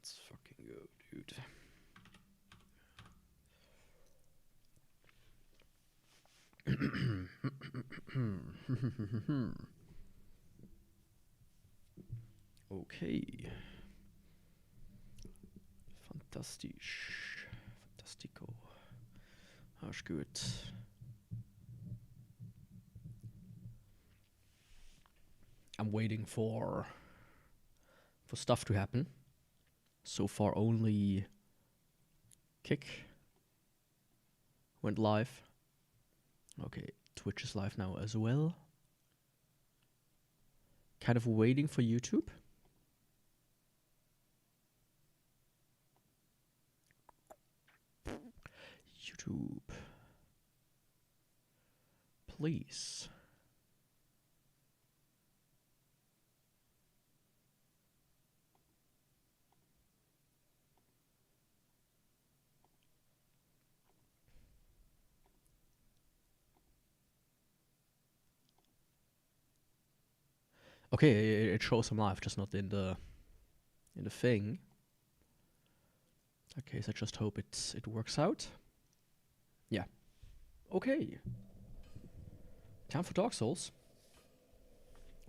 Let's fucking go, dude. Okay. Fantastisch. Fantastico. That's good. I'm waiting for stuff to happen. So far only Kick went live. Okay, Twitch is live now as well. Kind of waiting for YouTube. YouTube. Please. Okay, it shows him live, just not in the thing. Okay, so I just hope it works out. Yeah. Okay. Time for Dark Souls.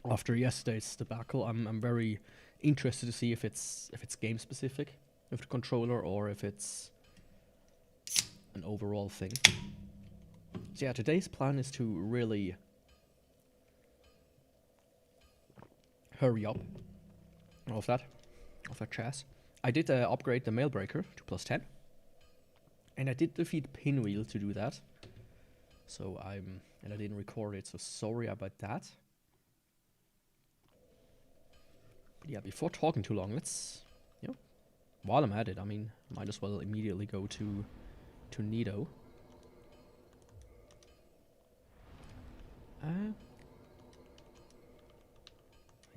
After yesterday's debacle, I'm very interested to see if it's game specific with the controller or if it's an overall thing. So yeah, today's plan is to really hurry up of that chess. I did upgrade the Mailbreaker to +10, and I did defeat Pinwheel to do that. So I didn't record it, so sorry about that. But yeah, before talking too long, let's, while I'm at it, I mean, might as well immediately go to Nido. I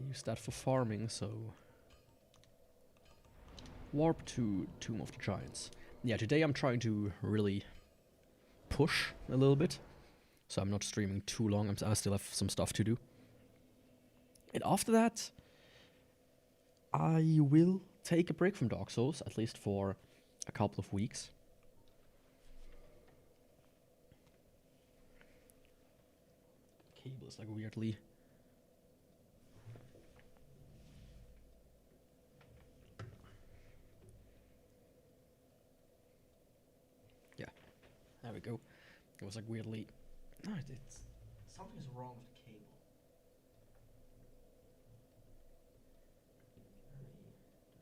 use that for farming, so warp to Tomb of the Giants. Yeah, today I'm trying to really push a little bit, so I'm not streaming too long. I still have some stuff to do. And after that, I will take a break from Dark Souls, at least for a couple of weeks. Cable is like weirdly... Yeah, there we go. It was like weirdly... No, it's... Something's wrong with the cable.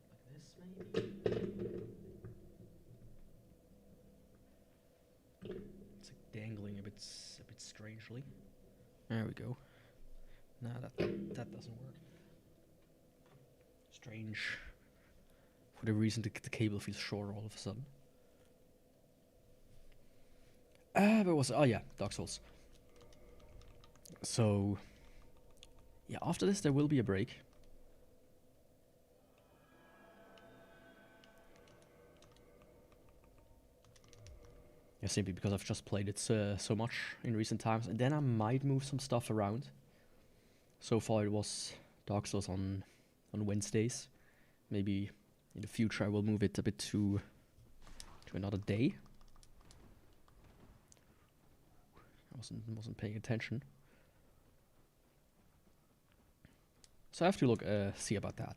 Like this, maybe? It's like dangling a bit strangely. There we go. Nah, that doesn't work. Strange. For the reason the cable feels shorter all of a sudden. But was oh yeah, Dark Souls. So yeah, after this there will be a break. Yeah, simply because I've just played it so much in recent times, and then I might move some stuff around. So far it was Dark Souls on Wednesdays. Maybe in the future I will move it a bit to another day. I wasn't paying attention. So I have to see about that,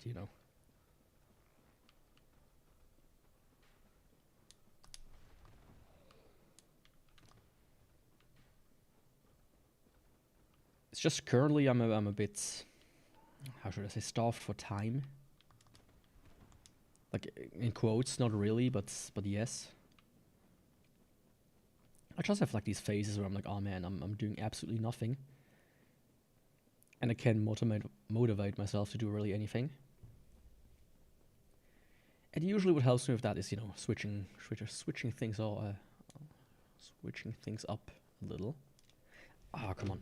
It's just currently I'm a bit, how should I say, starved for time. Like in quotes, not really, but yes. I just have like these phases where I'm like, oh man, I'm doing absolutely nothing, and I can't motivate myself to do really anything. And usually, what helps me with that is switching things switching things up a little. Ah, come on.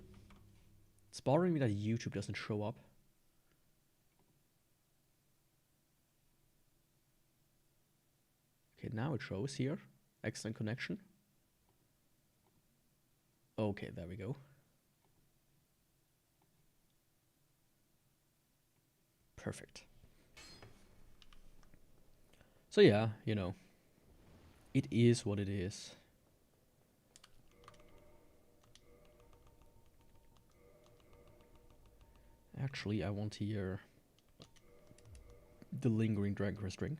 It's bothering me that YouTube doesn't show up. Okay, now it shows here. Excellent connection. Okay, there we go. Perfect. So yeah, you know, it is what it is. Actually, I want to hear the lingering Dragon Crest ring.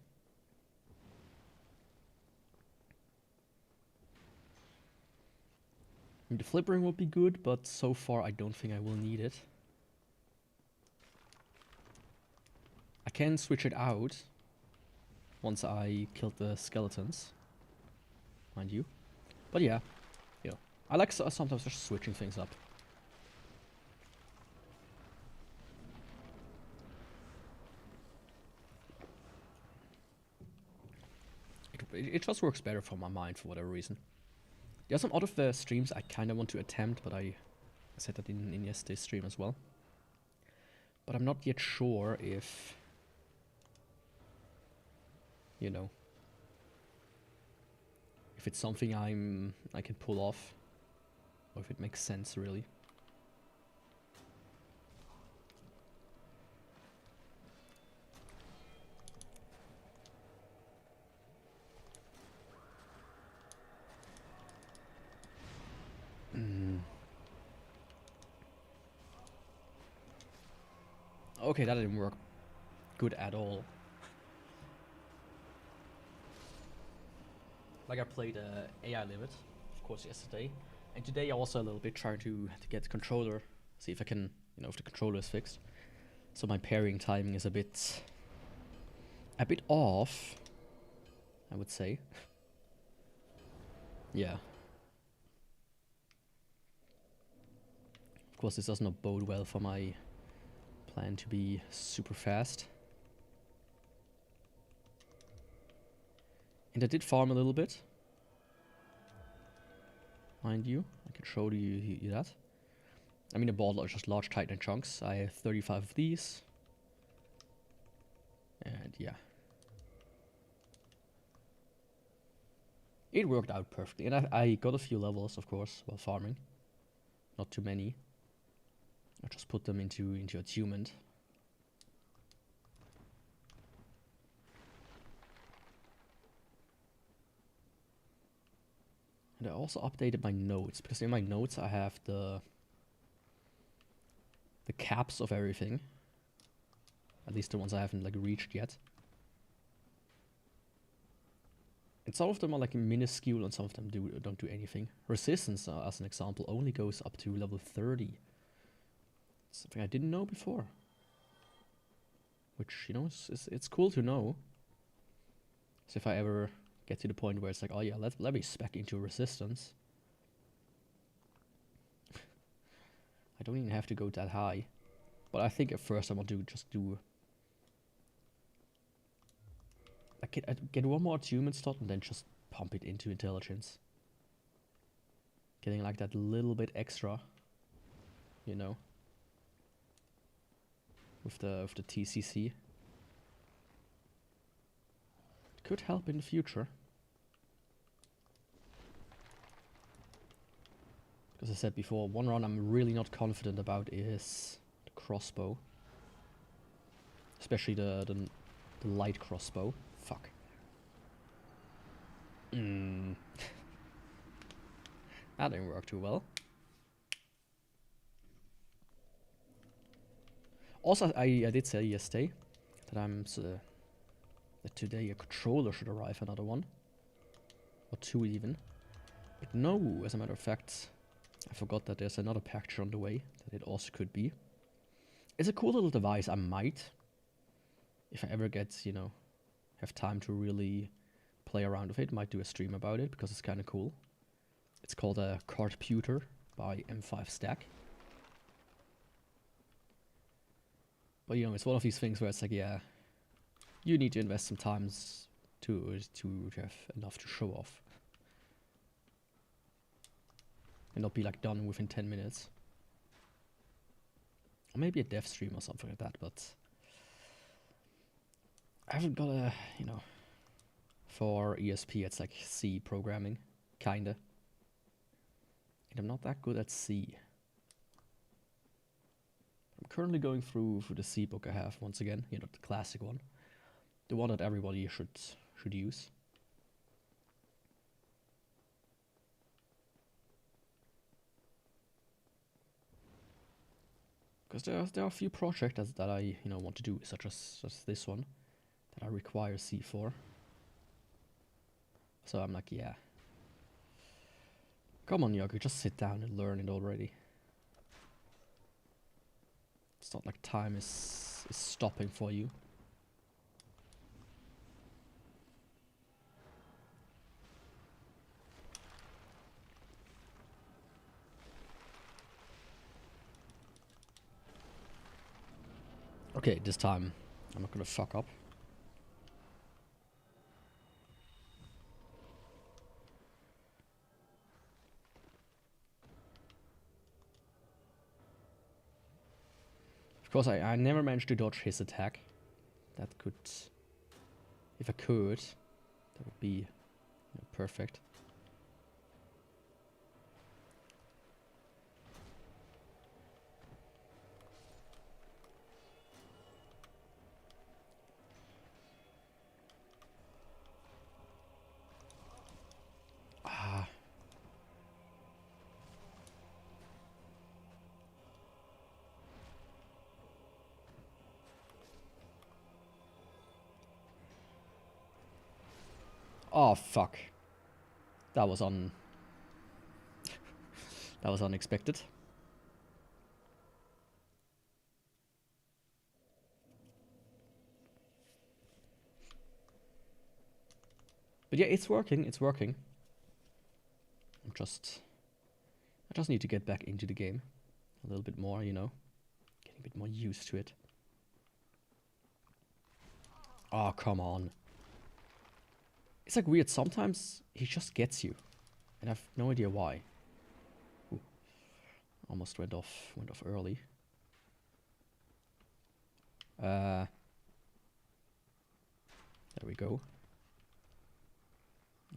I mean, the flip ring would be good, but so far I don't think I will need it. I can switch it out once I killed the skeletons, mind you. But yeah, you know, I like sometimes just switching things up. It just works better for my mind for whatever reason. There are some other streams I kind of want to attempt, but I said that in yesterday's stream as well. But I'm not yet sure if, you know, if it's something I can pull off, or if it makes sense really. Okay, that didn't work good at all. Like I played AI Limit, of course, yesterday, and today also a little bit trying to get the controller, see if I can, you know, if the controller is fixed. So my pairing timing is a bit off, I would say. Yeah. Of course, this does not bode well for my plan to be super fast. And I did farm a little bit, mind you. I can show you that. I mean, I bought just large Titan chunks. I have 35 of these. And yeah. It worked out perfectly. And I got a few levels, of course, while farming. Not too many. I just put them into attunement. And I also updated my notes, because in my notes I have the caps of everything. At least the ones I haven't like reached yet. And some of them are like minuscule and some of them don't do anything. Resistance, as an example, only goes up to level 30. Something I didn't know before. Which, you know, it's cool to know. So if I ever get to the point where it's like, oh yeah, let me spec into resistance. I don't even have to go that high. But I think at first I want to just do... I get one more attunement slot and then just pump it into intelligence. Getting like that little bit extra, you know, with the TCC. It could help in the future. As I said before, one run I'm really not confident about is the crossbow. Especially the light crossbow. Fuck. That didn't work too well. Also, I did say yesterday that that today a controller should arrive, another one. Or two even. But no, as a matter of fact, I forgot that there's another package on the way that it also could be. It's a cool little device. I might, if I ever get, you know, have time to really play around with it, might do a stream about it because it's kind of cool. It's called a Cardputer by M5 Stack. But you know, it's one of these things where it's like, yeah, you need to invest some time to have enough to show off. And not be like done within 10 minutes. Or maybe a dev stream or something like that, but I haven't got a, you know, for ESP it's like C programming, kinda. And I'm not that good at C. I'm currently going through the C book I have once again, you know, the classic one. The one that everybody should should use. Because there are a few projects that I want to do, such as this one, that I require C4. So I'm like, yeah. Come on, Yaku, just sit down and learn it already. It's not like time is stopping for you. Okay, this time I'm not gonna fuck up. Of course, I never managed to dodge his attack. That could... If I could, that would be perfect. Ah. Oh, fuck. That was that was unexpected. But yeah, it's working, it's working. I just need to get back into the game a little bit more, getting a bit more used to it. Oh, come on. It's like weird, sometimes he just gets you. And I have no idea why. Ooh. Almost went off early. There we go.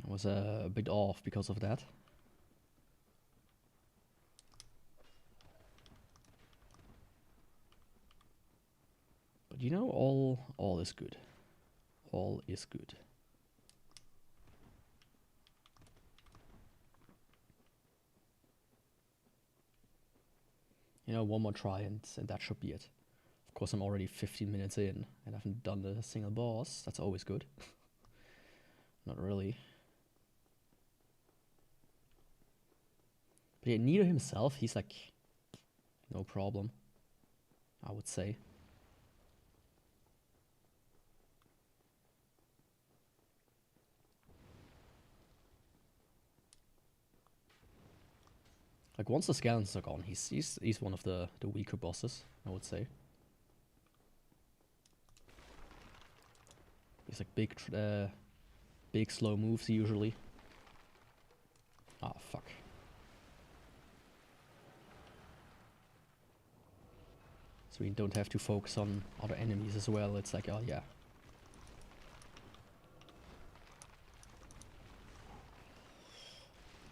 I was a bit off because of that. But all is good. All is good. One more try and that should be it. Of course, I'm already 15 minutes in and I haven't done the single boss. That's always good. Not really. But yeah, Nido himself, he's like, no problem, I would say. Like once the skeletons are gone, he's one of the weaker bosses, I would say. He's like big slow moves usually. Ah, fuck. So we don't have to focus on other enemies as well. It's like, oh yeah.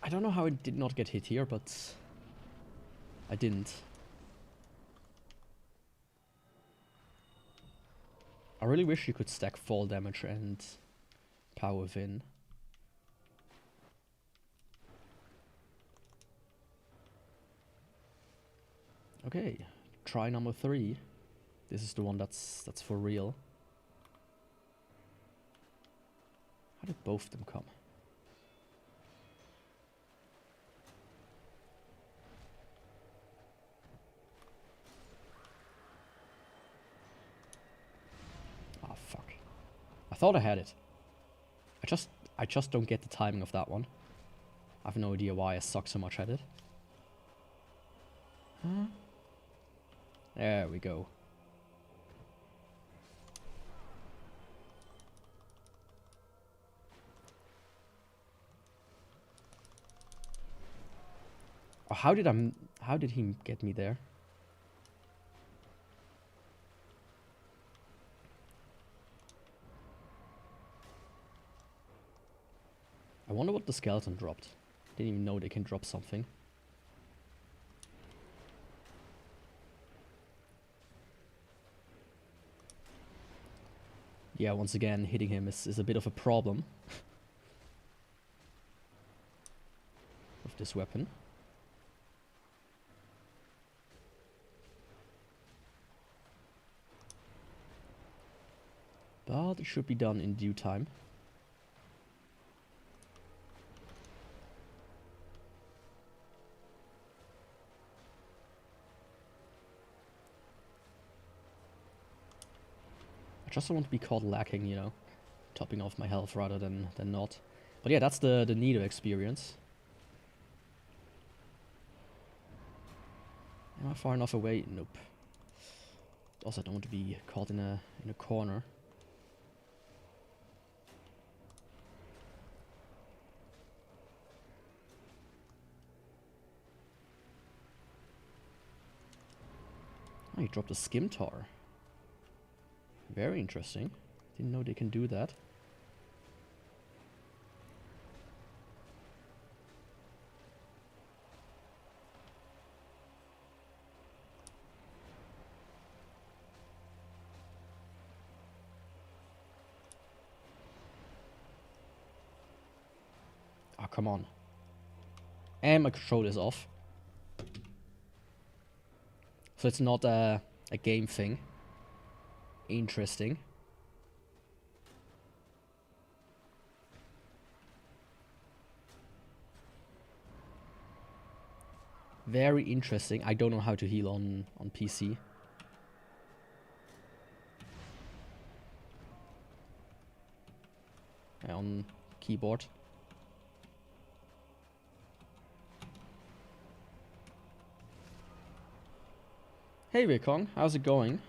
I don't know how it did not get hit here, but I didn't. I really wish you could stack fall damage and power within. Okay, try number 3. This is the one that's for real. How did both of them come? Ah, fuck. I thought I had it. I just don't get the timing of that one. I have no idea why I suck so much at it. Huh? There we go. Oh, how did he get me there? I wonder what the skeleton dropped. Didn't even know they can drop something. yeah, once again, hitting him is a bit of a problem with this weapon. But it should be done in due time. I just don't want to be caught lacking, you know, topping off my health rather than not. But yeah, that's the Nido experience. Am I far enough away? Nope. Also, I don't want to be caught in a corner. Oh, he dropped a Skimtar. Very interesting. Didn't know they can do that. Oh, come on. And my control is off. So it's not a game thing. Interesting. Very interesting. I don't know how to heal on PC. On keyboard. Hey Wekong, how's it going?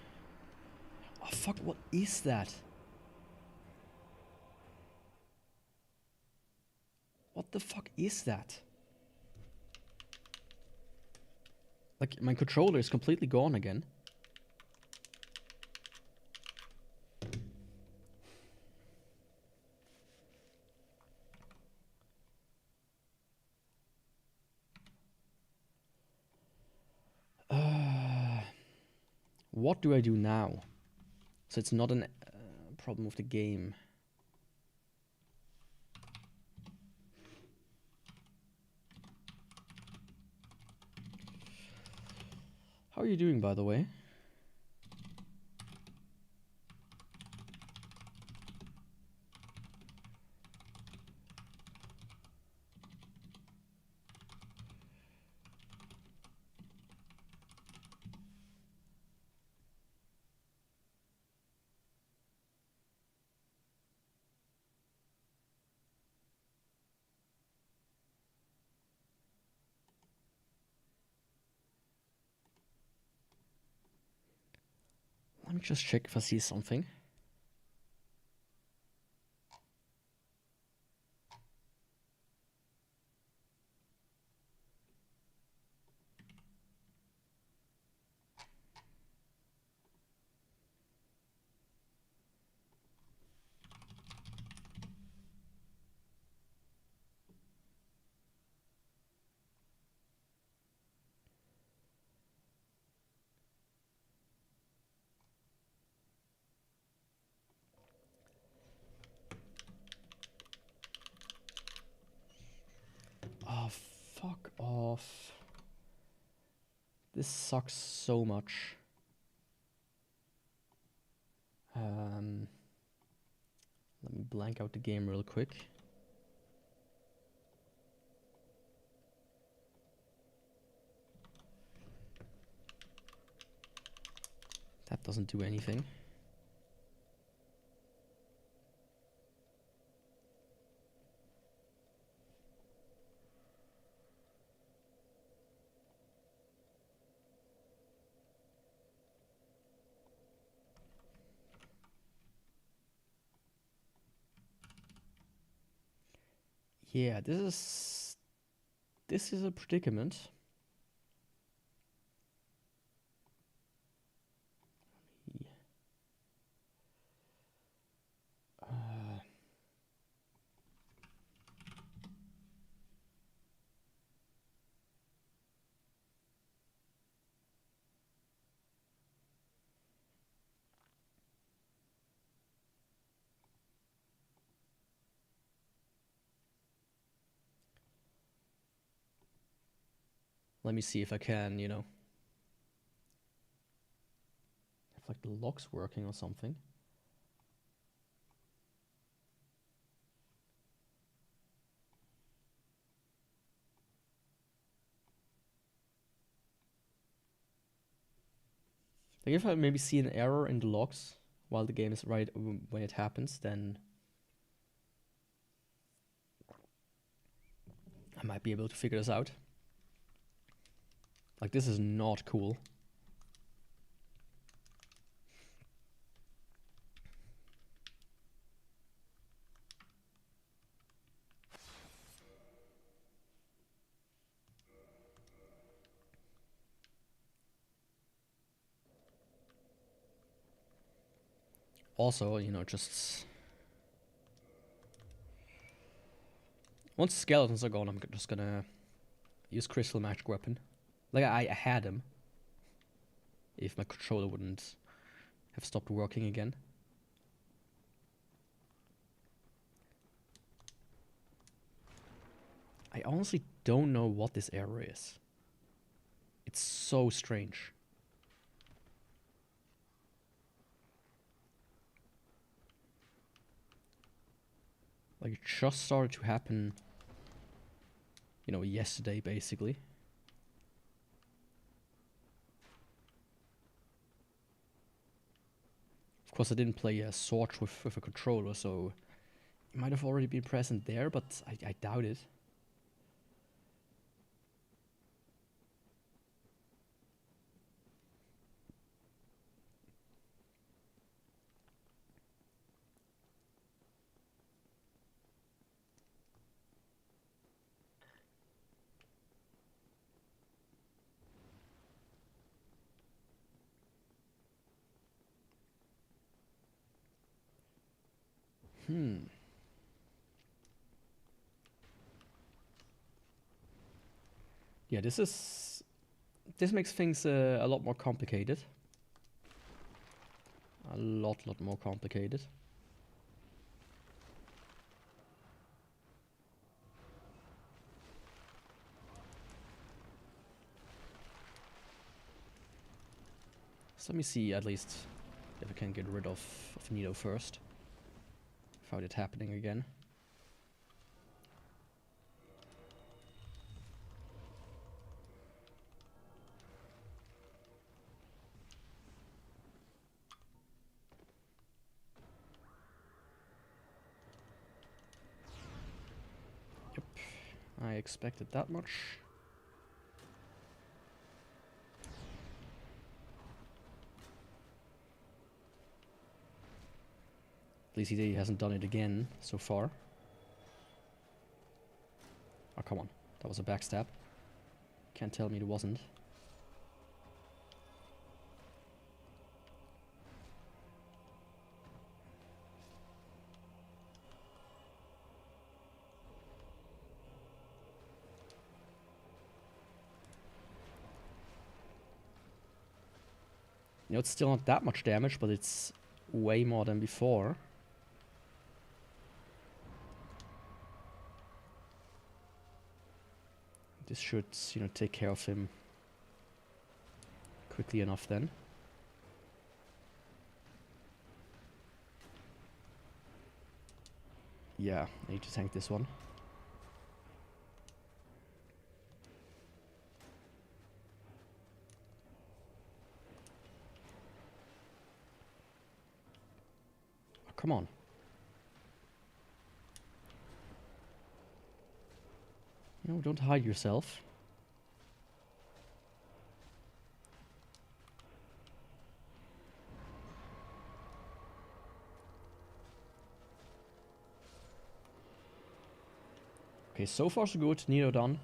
Oh fuck, what is that? What the fuck is that? Like, my controller is completely gone again. What do I do now? So it's not a problem with the game. How are you doing, by the way? Let me just check if I see something. Oh, fuck off. This sucks so much. Let me blank out the game real quick. That doesn't do anything. Yeah, this is a predicament. Let me see if I can, you know, have like the locks working or something. Like if I maybe see an error in the logs while the game is right when it happens, then I might be able to figure this out. Like, this is not cool. Also, you know, just once skeletons are gone, I'm just gonna use Crystal Magic Weapon. Like, I had him. If my controller wouldn't have stopped working again. I honestly don't know what this error is. It's so strange. Like, it just started to happen, you know, yesterday, basically. Of course, I didn't play a Sword with a controller, so it might have already been present there, but I doubt it. Yeah, this makes things a lot more complicated. A lot more complicated. So let me see at least if I can get rid of Nido first. Without it happening again. Yep, I expected that much. At least he hasn't done it again so far. Oh, come on. That was a backstab. Can't tell me it wasn't. You know, it's still not that much damage, but it's way more than before. This should, you know, take care of him quickly enough then. Yeah, I need to tank this one. Oh, come on. No, don't hide yourself. Okay, so far so good. Nido done.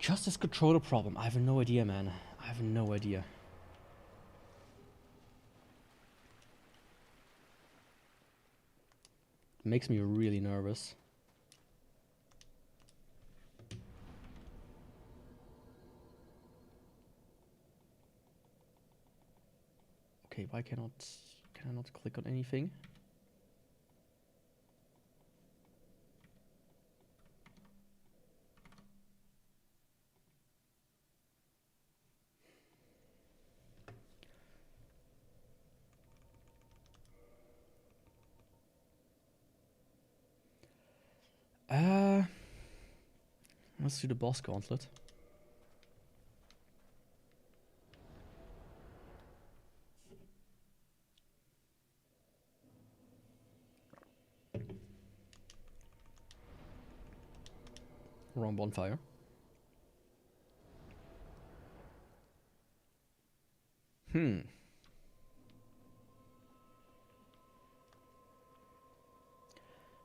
Just this controller problem. I have no idea, man. I have no idea. It makes me really nervous. Okay, why can I not click on anything? Let's do the boss gauntlet. We're on bonfire.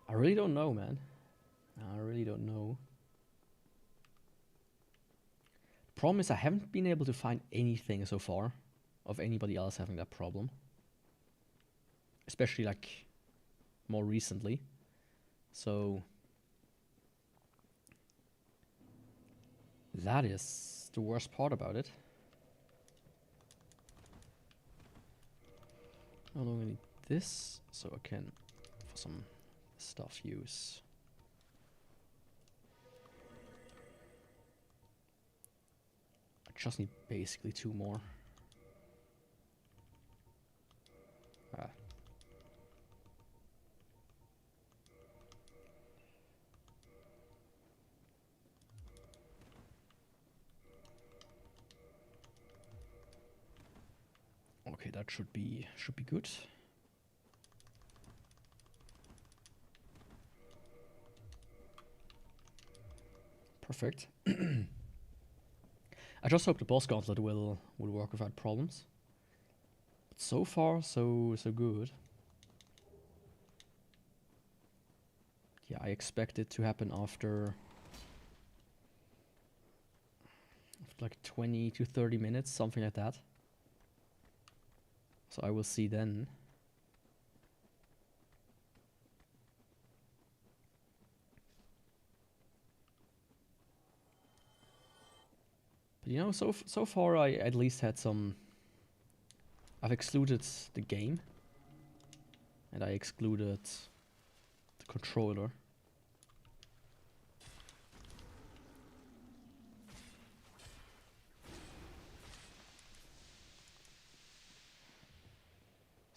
I really don't know, man. I really don't know. Problem is I haven't been able to find anything so far of anybody else having that problem. Especially like more recently. So that is the worst part about it. I don't need this, so I can, for some stuff, use. I just need basically 2 more. Ah. Okay, that should be good. Perfect. I just hope the boss gauntlet will work without problems. But so far, so good. Yeah, I expect it to happen after like 20 to 30 minutes, something like that. So I will see then. But you know, so far I at least had some. I've excluded the game, and I excluded the controller.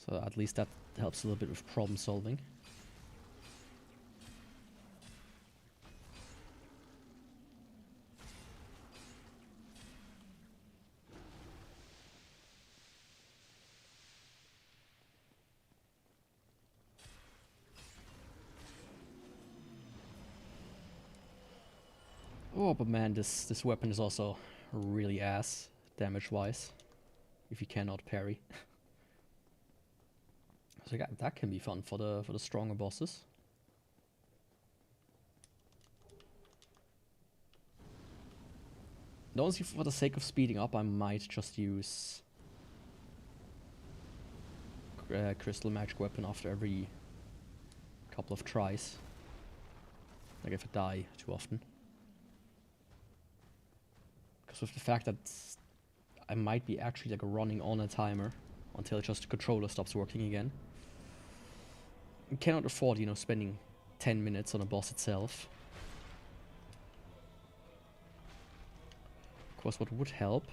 So at least that helps a little bit with problem solving. Oh, but man, this weapon is also really ass damage-wise, if you cannot parry. So yeah, that can be fun for the stronger bosses. Honestly, for the sake of speeding up, I might just use Crystal Magic Weapon after every couple of tries. Like if I die too often. Because with the fact that I might be actually like running on a timer until just the controller stops working again. You cannot afford, you know, spending 10 minutes on a boss itself. Of course, what would help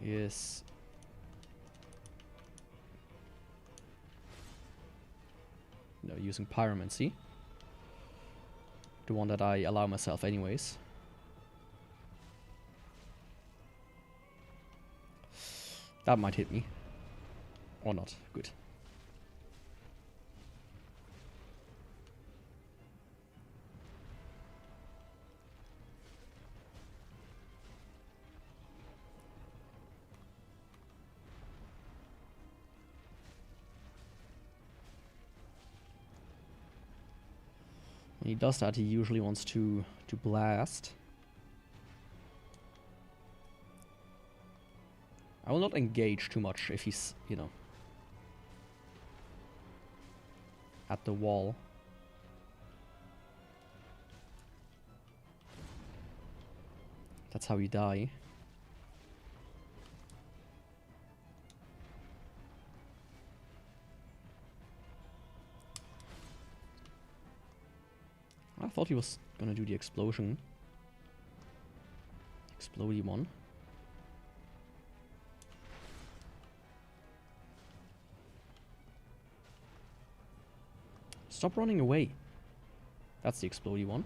is using Pyromancy. The one that I allow myself anyways. That might hit me. Or not. Good. When he does that, he usually wants to blast. I will not engage too much if he's, you know, at the wall. That's how you die. I thought he was gonna do the explosion. Explodey one. Stop running away. That's the explodey one.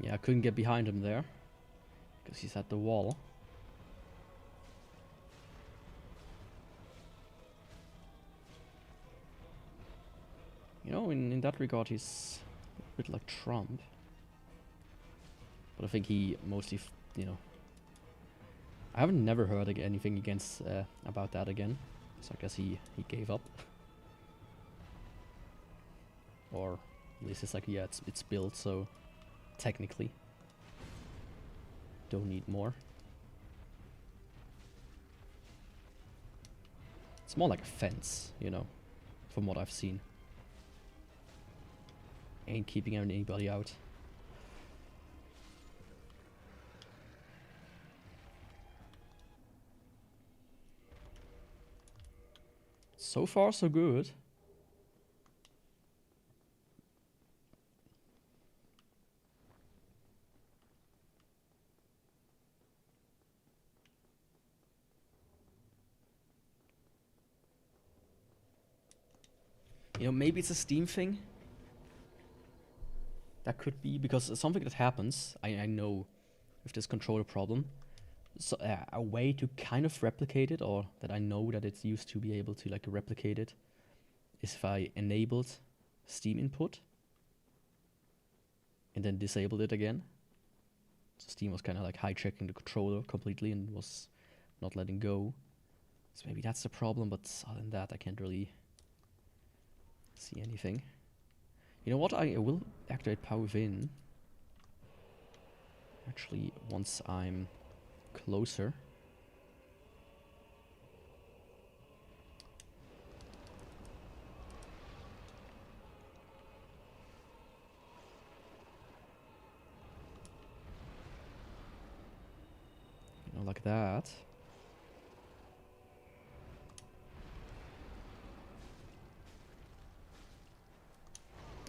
Yeah, I couldn't get behind him there because he's at the wall. You know, in that regard, he's a bit like Trump. But I think he mostly, you know, I haven't never heard anything against about that again. So I guess he gave up. Or at least it's like, yeah, it's built, so technically don't need more. It's more like a fence, you know, from what I've seen. Ain't keeping anybody out. So far, so good. You know, maybe it's a Steam thing. That could be, because something that happens, I know with this controller problem, so a way to kind of replicate it, or that I know that it's used to be able to like replicate it, is if I enabled Steam input and then disabled it again. So Steam was kind of like hijacking the controller completely and was not letting go. So maybe that's the problem, but other than that I can't really see anything. You know what, I will activate Power Within. Actually, once I'm closer. You know, like that.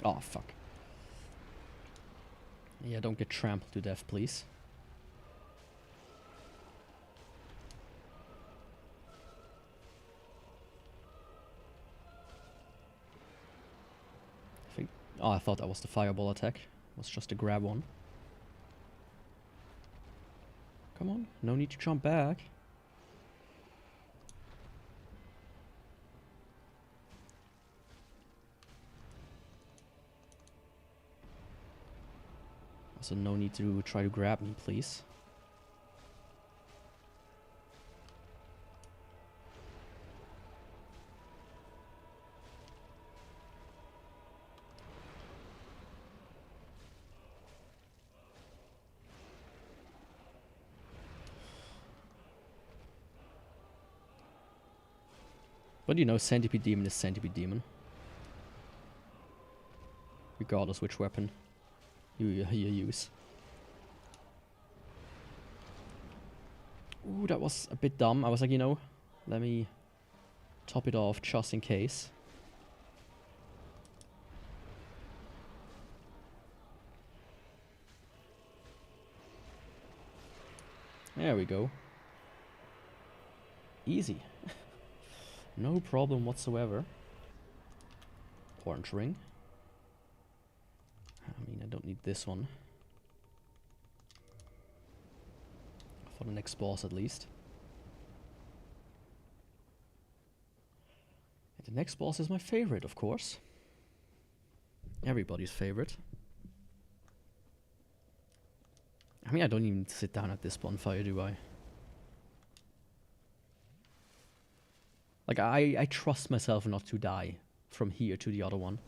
Oh, fuck. Yeah, don't get trampled to death, please. Oh, I thought that was the fireball attack. It was just a grab one. Come on, no need to jump back. Also, no need to try to grab me, please. But you know, Centipede Demon is Centipede Demon. Regardless which weapon you use. Ooh, that was a bit dumb. I was like, you know, let me top it off just in case. There we go. Easy. No problem whatsoever. Orange ring. I mean, I don't need this one. For the next boss, at least. And the next boss is my favorite, of course. Everybody's favorite. I mean, I don't even sit down at this bonfire, do I? Like, I trust myself not to die from here to the other one.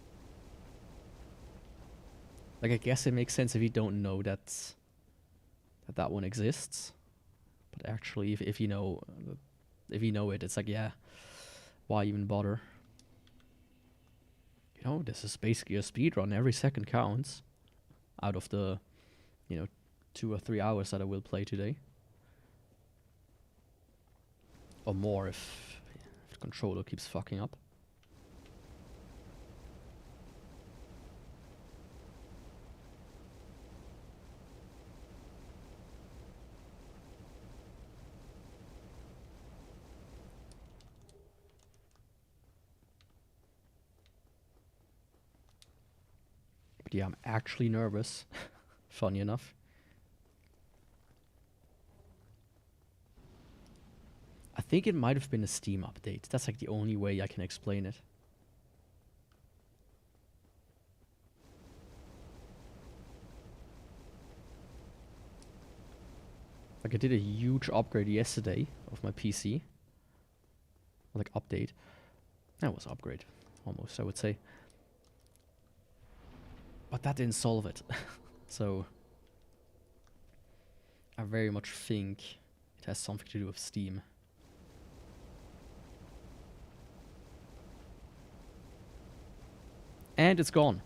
Like, I guess it makes sense if you don't know that one exists. But actually, if you know it, it's like, yeah, why even bother? You know, this is basically a speedrun. Every second counts. Out of the, you know, 2 or 3 hours that I will play today. Or more if the controller keeps fucking up. But yeah, I'm actually nervous funny enough. I think it might have been a Steam update. That's like the only way I can explain it. Like I did a huge upgrade yesterday of my PC. Like update. That was upgrade. Almost, I would say. But that didn't solve it. So I very much think it has something to do with Steam. And it's gone.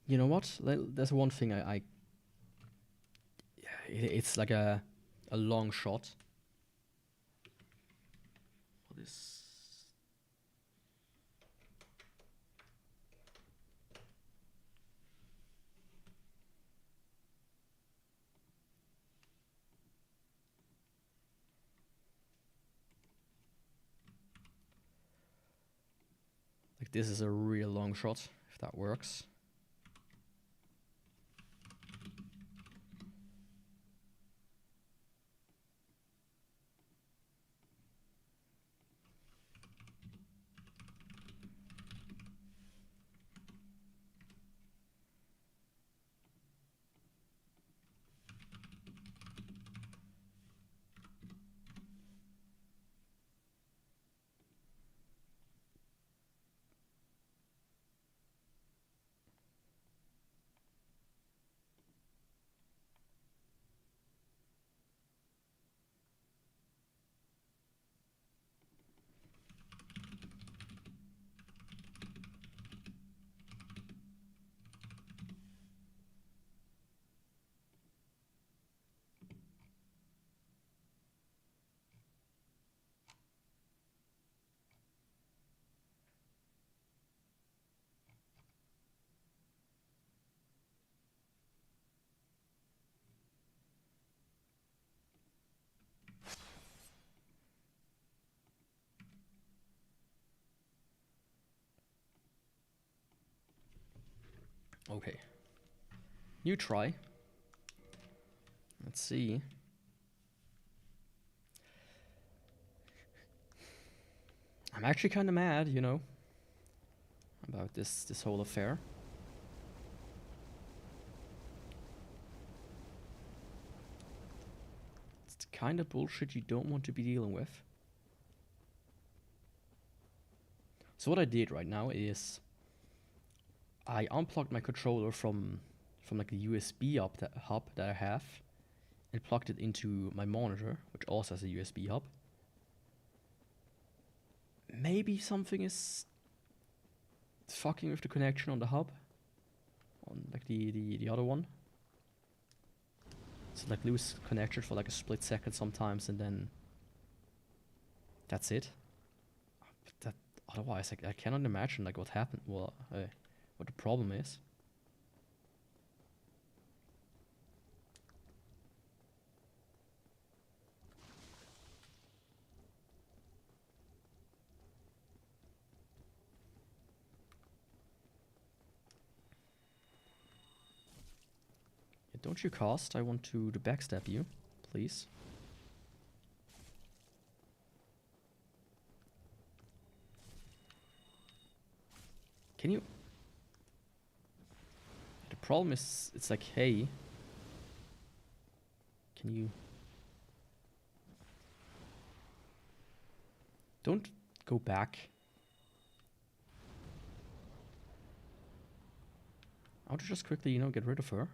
You know what? There's one thing it's like a long shot. What is... Like this is a real long shot, if that works. Okay. New try. Let's see. I'm actually kind of mad, you know, about this whole affair. It's the kind of bullshit you don't want to be dealing with. So what I did right now is I unplugged my controller from like the USB hub that I have and plugged it into my monitor, which also has a USB hub. Maybe something is fucking with the connection on the hub, on like the other one. So like lose connection for like a split second sometimes, and then that's it. But that Otherwise, I cannot imagine like what happened. Well, what the problem is. Yeah, don't you cast? I want to backstab you, please. Can you? The problem is, it's like, hey, can you? Don't go back. I want to just quickly, get rid of her.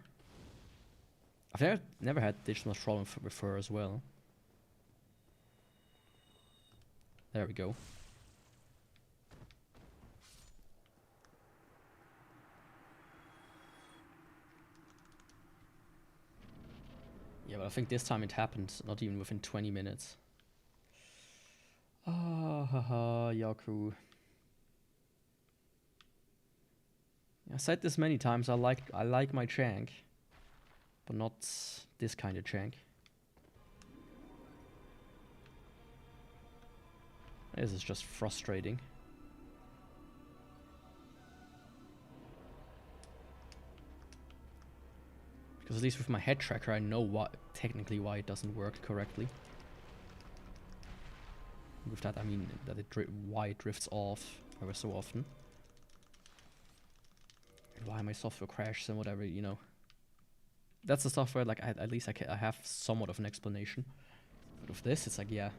I've never had this much problem with her as well. There we go. Yeah, but I think this time it happened, not even within 20 minutes. Ah, haha, Yaku. I said this many times, I like my Chank. But not this kind of Chank. This is just frustrating. Because at least with my head tracker, I know technically why it doesn't work correctly. With that, I mean that why it drifts off ever so often. And why my software crashes and whatever, That's the stuff where, like, at least I have somewhat of an explanation. But with this, it's like, yeah.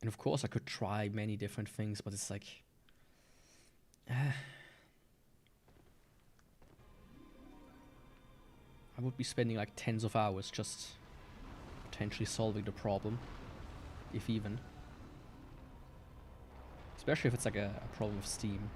And of course, I could try many different things, but it's like... I would be spending like tens of hours just potentially solving the problem, if even. Especially if it's like a problem with Steam.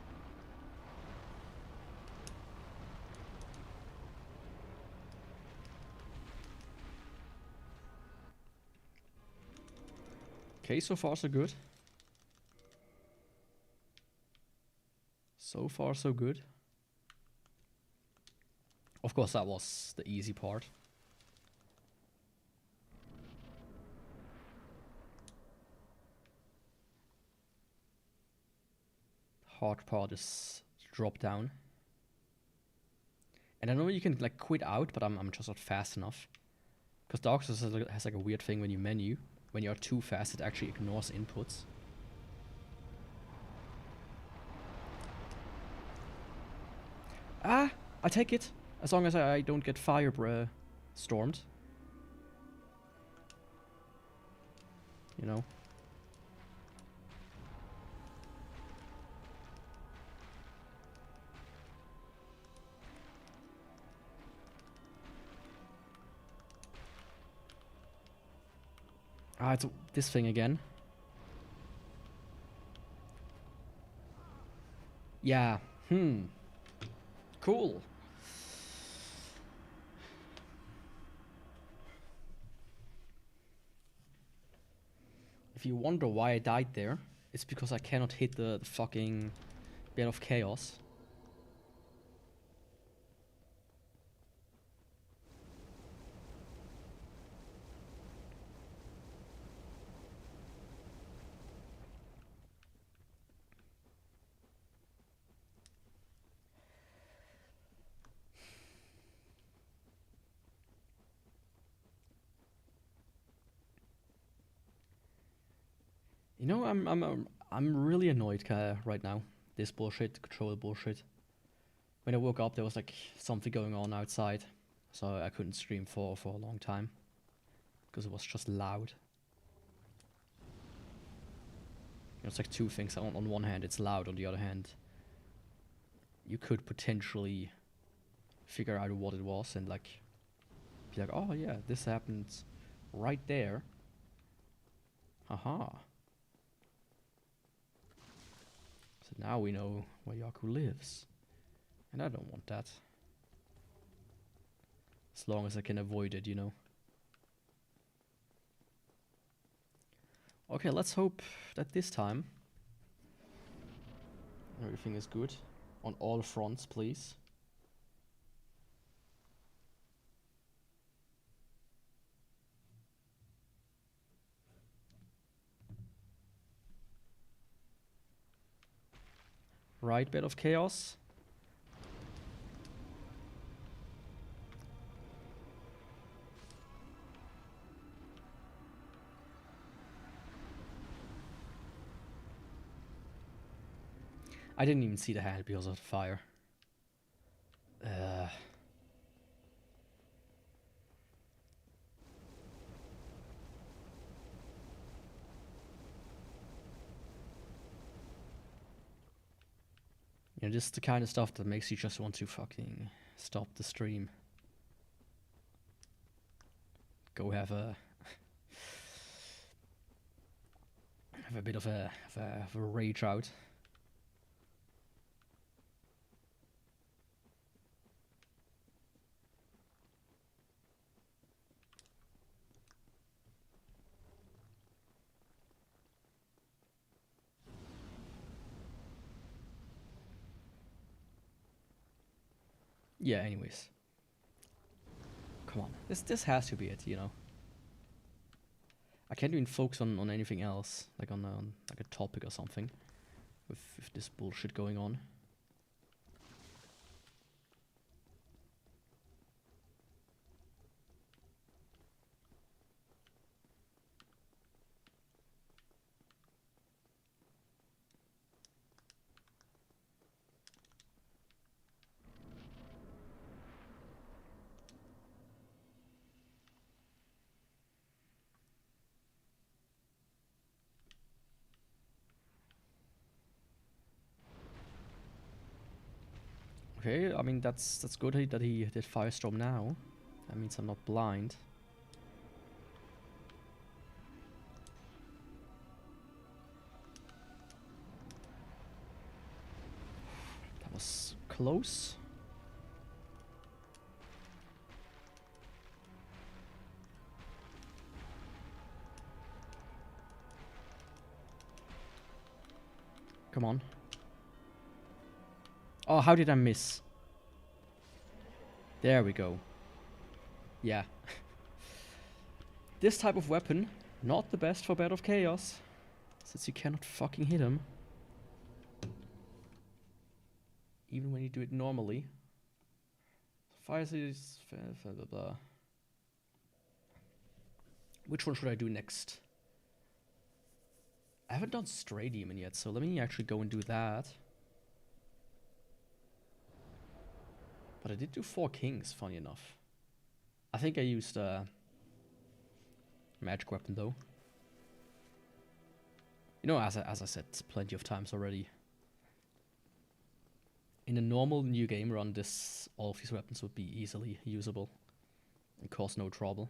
Okay, so far so good. So far so good. Of course, that was the easy part. Hard part is drop down. And I know you can like quit out, but I'm just not fast enough. Because Dark Souls has like a weird thing when you menu. When you're too fast, it actually ignores inputs. Ah, I'll take it. As long as I don't get fire stormed. You know. Ah, it's this thing again. Yeah. Cool. If you wonder why I died there, it's because I cannot hit the fucking bit of chaos. You know, I'm really annoyed right now. This bullshit, controller bullshit. When I woke up, there was like something going on outside, so I couldn't stream for a long time because it was just loud. It's like two things. On one hand, it's loud. On the other hand, you could potentially figure out what it was and like be like, oh yeah, this happened right there. Haha. So now we know where Yaku lives. And I don't want that. As long as I can avoid it, you know. Okay, let's hope that this time everything is good. On all fronts, please. Right, bit of chaos. I didn't even see the hand because of the fire. You know, just the kind of stuff that makes you just want to fucking stop the stream. Go have a bit of a rage out. Yeah, anyways. Come on. This has to be it, you know. I can't even focus on anything else, like on like a topic or something, with this bullshit going on. Okay, I mean that's good that he did Firestorm now. That means I'm not blind. That was close. Come on. Oh, how did I miss? There we go. Yeah. This type of weapon, not the best for Bed of Chaos, since you cannot fucking hit him. Even when you do it normally. Fire is blah blah blah. Which one should I do next? I haven't done Stray Demon yet, so let me actually go and do that. But I did do 4 Kings, funny enough. I think I used magic weapon though. You know, as I said plenty of times already. In a normal new game run, all of these weapons would be easily usable and cause no trouble.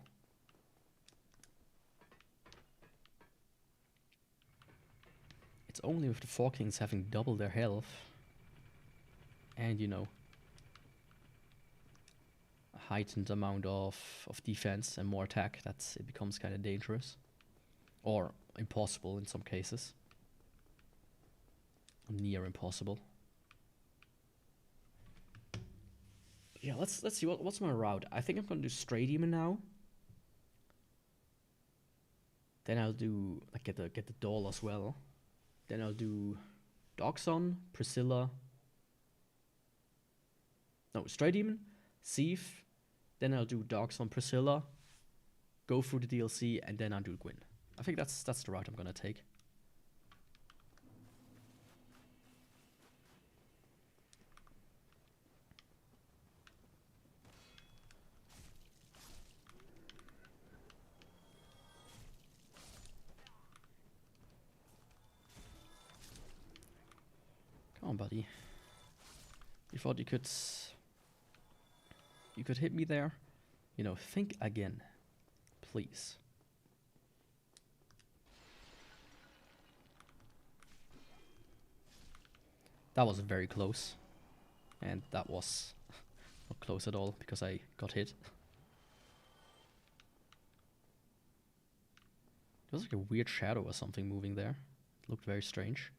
It's only with the 4 Kings having double their health and, you know, a heightened amount of defense and more attack that it becomes kind of dangerous. Or impossible in some cases. Near impossible. Yeah, let's see what's my route. I think I'm gonna do Stray Demon now. Then I'll do like get the doll as well. Then I'll do Dogson, Priscilla. No, Stray Demon, Thief. Then I'll do Dogson, Priscilla. Go through the DLC, and then I'll do Gwyn. I think that's the route I'm gonna take. Come on, buddy. You thought you could hit me there? You know, think again, please. That was very close. And that was not close at all because I got hit. There was like a weird shadow or something moving there. It looked very strange.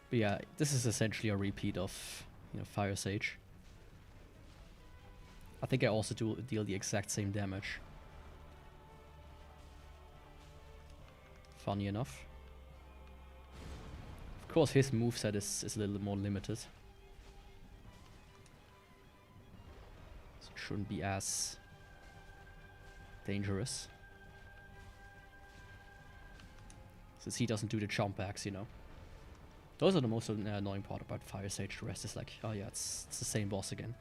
But yeah, this is essentially a repeat of, you know, Fire Sage. I think I also deal the exact same damage. Funny enough. Of course, his moveset is a little more limited. So it shouldn't be as dangerous. Since he doesn't do the jump backs, you know. Those are the most annoying part about Fire Sage. The rest is like, oh yeah, it's the same boss again.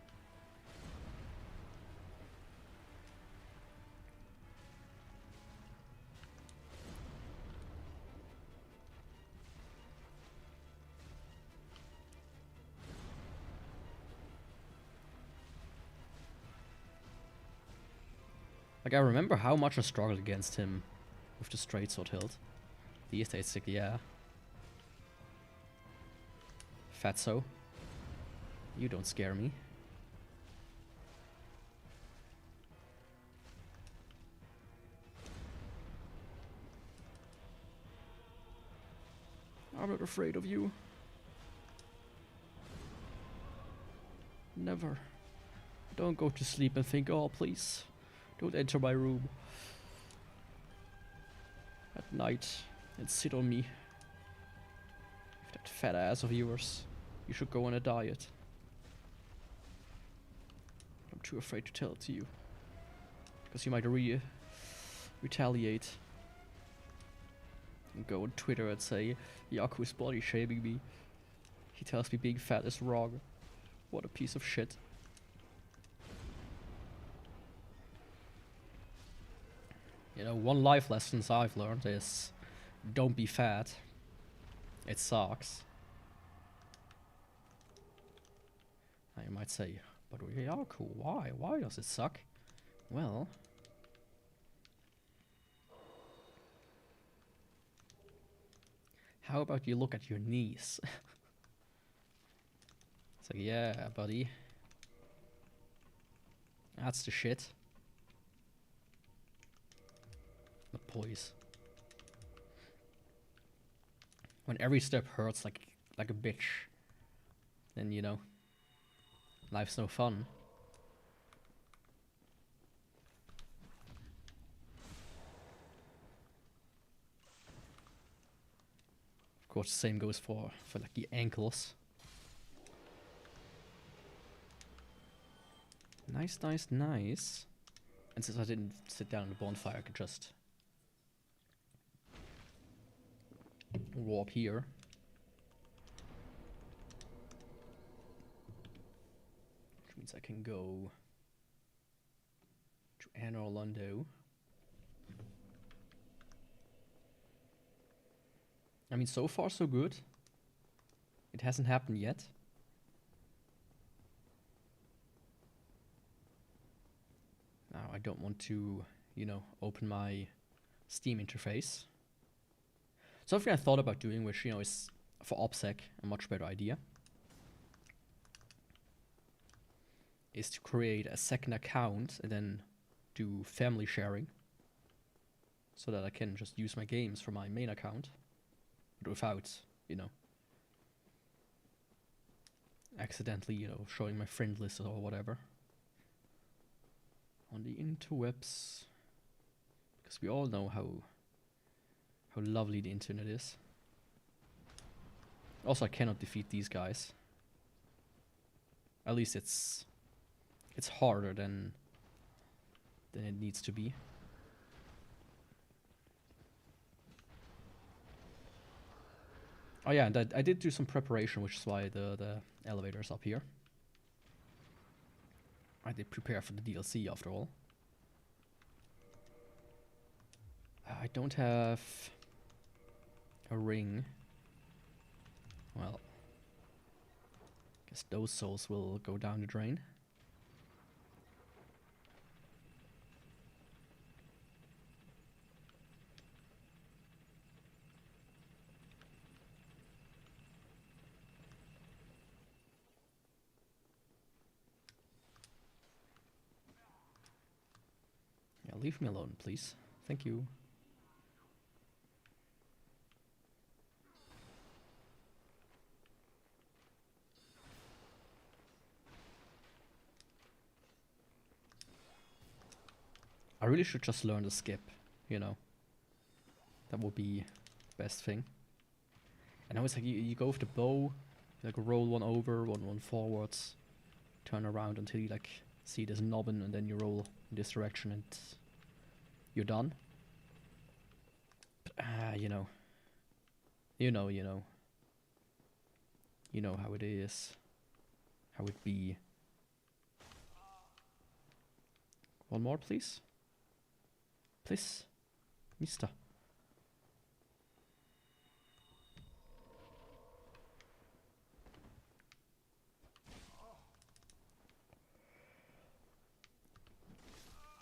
Like, I remember how much I struggled against him with the straight sword hilt. These days, like, yeah. Fatso. You don't scare me. I'm not afraid of you. Never. Don't go to sleep and think, oh please, don't enter my room at night and sit on me. With that fat ass of yours. You should go on a diet. I'm too afraid to tell it to you. Because you might retaliate. And go on Twitter and say, Yaku is body shaming me. He tells me being fat is wrong. What a piece of shit. You know, one life lesson I've learned is don't be fat. It sucks. Now you might say, but Yaku, why? Why does it suck? Well, how about you look at your knees? It's like, yeah, buddy. That's the shit. The poise. When every step hurts like a bitch, then you know, life's no fun. Of course, the same goes for like the ankles. Nice, nice, nice. And since I didn't sit down in the bonfire, I could just warp here. Which means I can go to Anne Orlando. I mean, so far so good. It hasn't happened yet. Now I don't want to, you know, open my Steam interface. Something I thought about doing, which, you know, is for OPSEC a much better idea, is to create a second account and then do family sharing, so that I can just use my games from my main account, but without, you know, accidentally, you know, showing my friend list or whatever on the interwebs, because we all know how lovely the internet is. Also, I cannot defeat these guys. At least it's harder than it needs to be. Oh yeah, and I did do some preparation, which is why the elevator's up here. I did prepare for the DLC after all. I don't have a ring. Well, Guess those souls will go down the drain. Yeah, leave me alone, please. Thank you. I really should just learn to skip, you know. That would be the best thing. And now it's like you go with the bow, you like roll one over, one forwards, turn around until you like see this knobbin, and then you roll in this direction and you're done. But you know. You know how it is. How it be. One more, please. Please. Mister.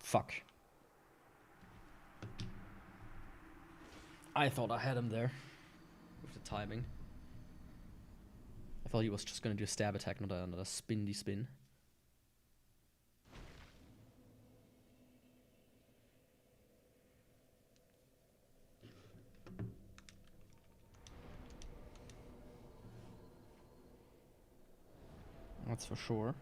Fuck. I thought I had him there. With the timing. I thought he was just gonna do a stab attack, not another spindy spin. That's for sure.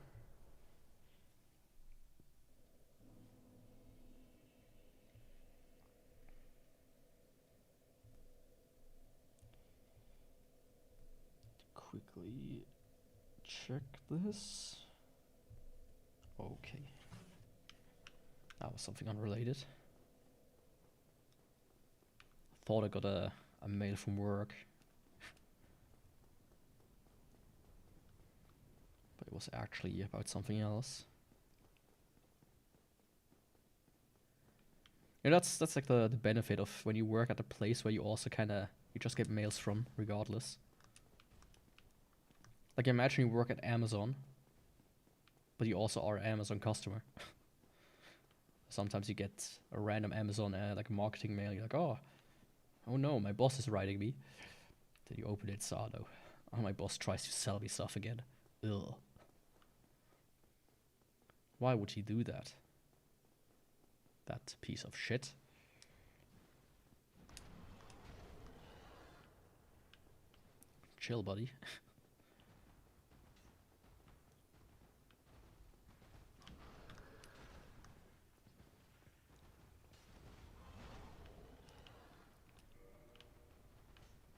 Quickly check this. Okay. That was something unrelated. Thought I got a mail from work. But it was actually about something else. Yeah, that's like the benefit of when you work at a place where you also you just get mails from regardless. Like imagine you work at Amazon, but you also are an Amazon customer. Sometimes you get a random Amazon like a marketing mail. You're like, oh no, my boss is writing me. Then you open it, so no. Oh, my boss tries to sell me stuff again. Ugh. Why would he do that? That piece of shit. Chill, buddy.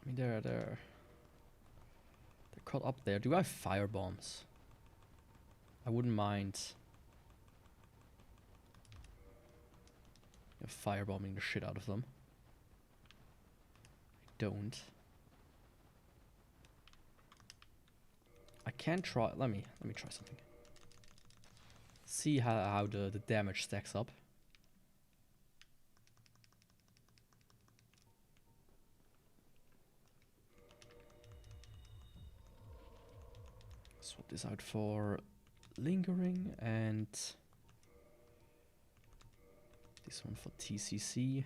I mean, they're caught up there. Do I have fire bombs? I wouldn't mind firebombing the shit out of them. I don't. I can try. Let me try something. See how the damage stacks up. Swap this out for lingering and this one for TCC.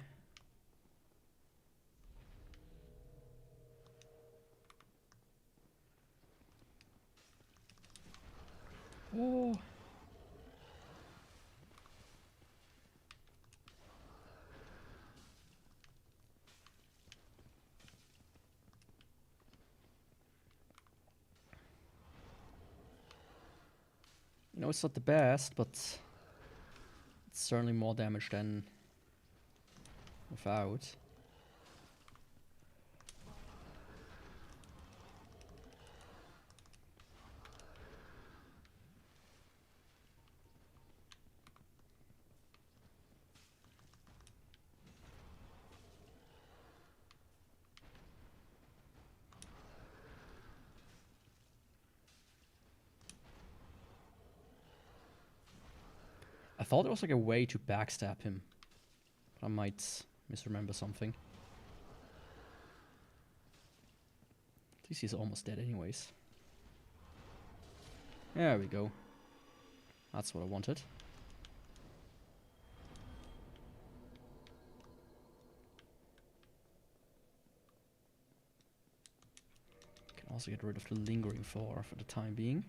Oh. You know, it's not the best, but it's certainly more damage than without. I thought there was like a way to backstab him. But I might misremember something. At least he's almost dead anyways. There we go. That's what I wanted. Can also get rid of the lingering for the time being.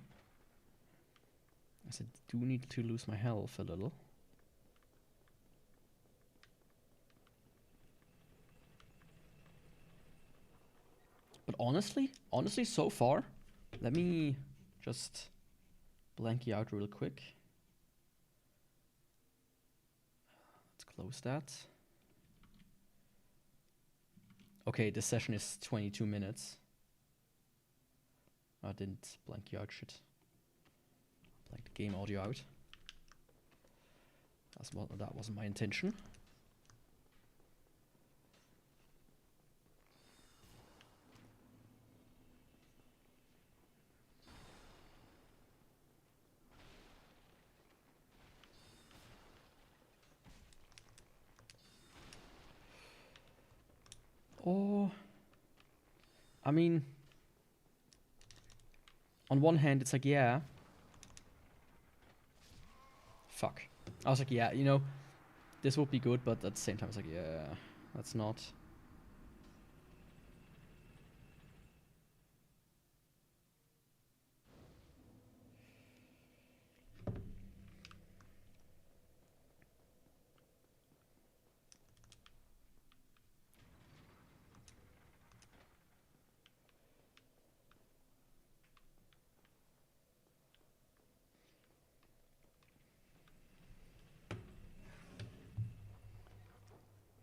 As I do need to lose my health a little. But honestly, so far, let me just blank you out real quick. Let's close that. Okay, this session is 22 minutes. I didn't blank you out, shit. Blank the game audio out. That wasn't my intention. Oh, I mean, on one hand, it's like, yeah. Fuck. I was like, yeah, you know, this would be good, but at the same time, it's like, yeah, that's not.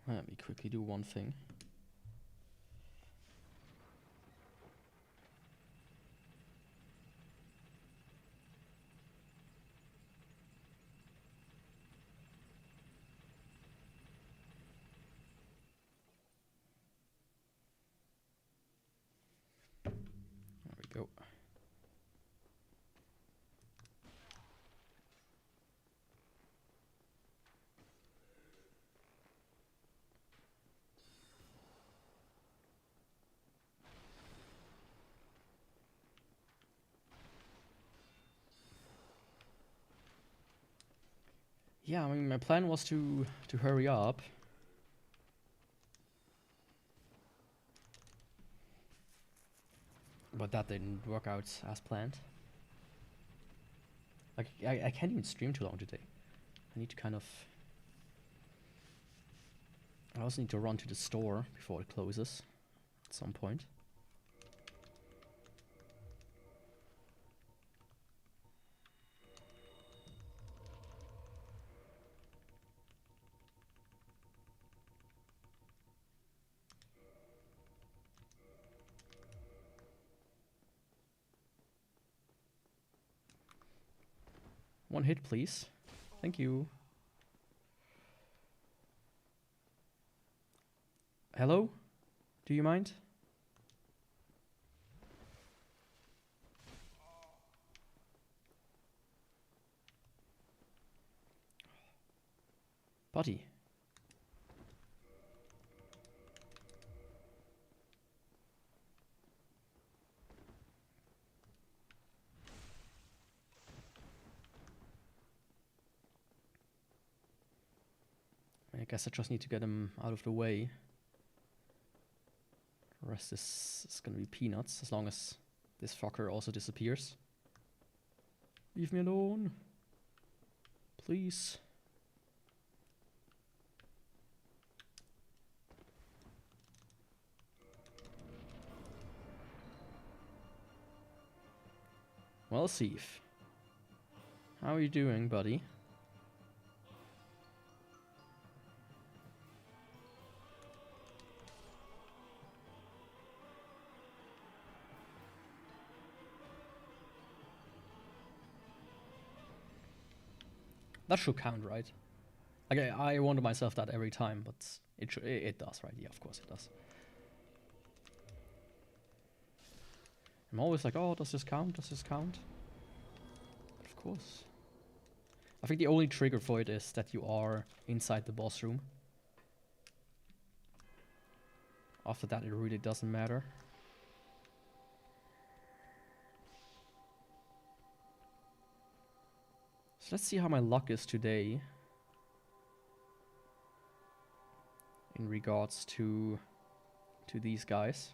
Let me quickly do one thing. There we go. Yeah, I mean, my plan was to hurry up. But that didn't work out as planned. Like, I can't even stream too long today. I need to kind of... I also need to run to the store before it closes at some point. One hit, please. Thank you. Hello? Do you mind? Buddy. I guess I just need to get him out of the way. The rest is gonna be peanuts, as long as this fucker also disappears. Leave me alone. Please. Well, Sif. How are you doing, buddy? That should count, right? Like, I wonder myself that every time, but it does, right? Yeah, of course it does. I'm always like, oh, does this count? Does this count? But of course. I think the only trigger for it is that you are inside the boss room. After that, it really doesn't matter. So let's see how my luck is today in regards to these guys.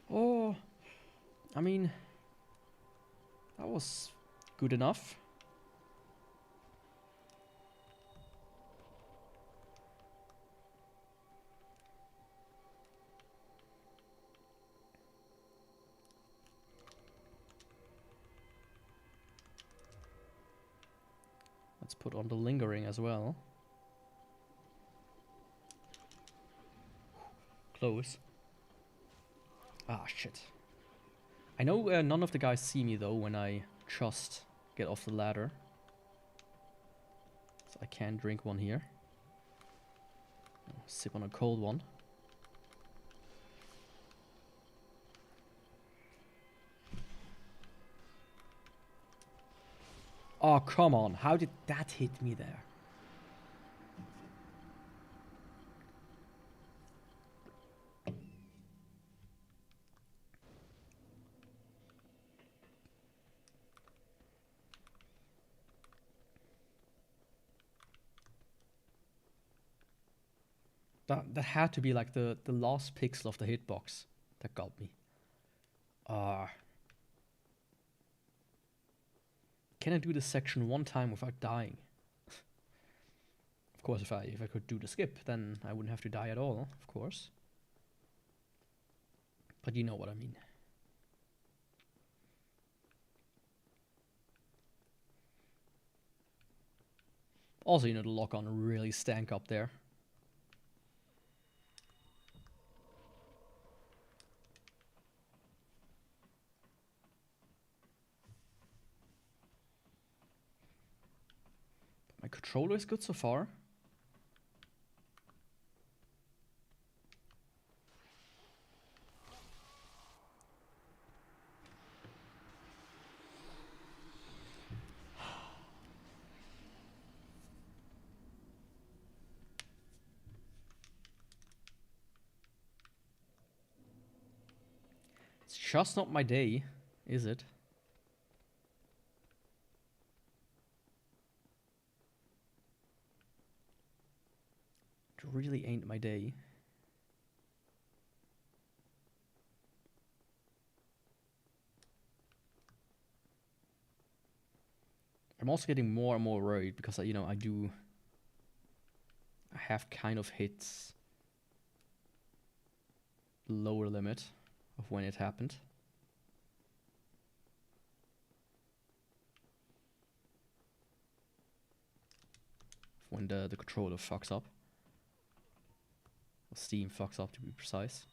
Oh, I mean, that was good enough. Let's put on the lingering as well. Close. Ah, shit. I know none of the guys see me though when I just get off the ladder. So I can drink one here. Sip on a cold one. Oh, come on. How did that hit me there? That had to be like the last pixel of the hitbox that got me. Can I do this section one time without dying? Of course, if I could do the skip, then I wouldn't have to die at all, of course. But you know what I mean. Also, you know, the lock-on really stank up there. My controller is good so far. It's just not my day, is it? It really ain't my day. I'm also getting more and more worried because, you know, I have kind of hit the lower limit of when it happened. When the controller fucks up. Or Steam fucks up, to be precise.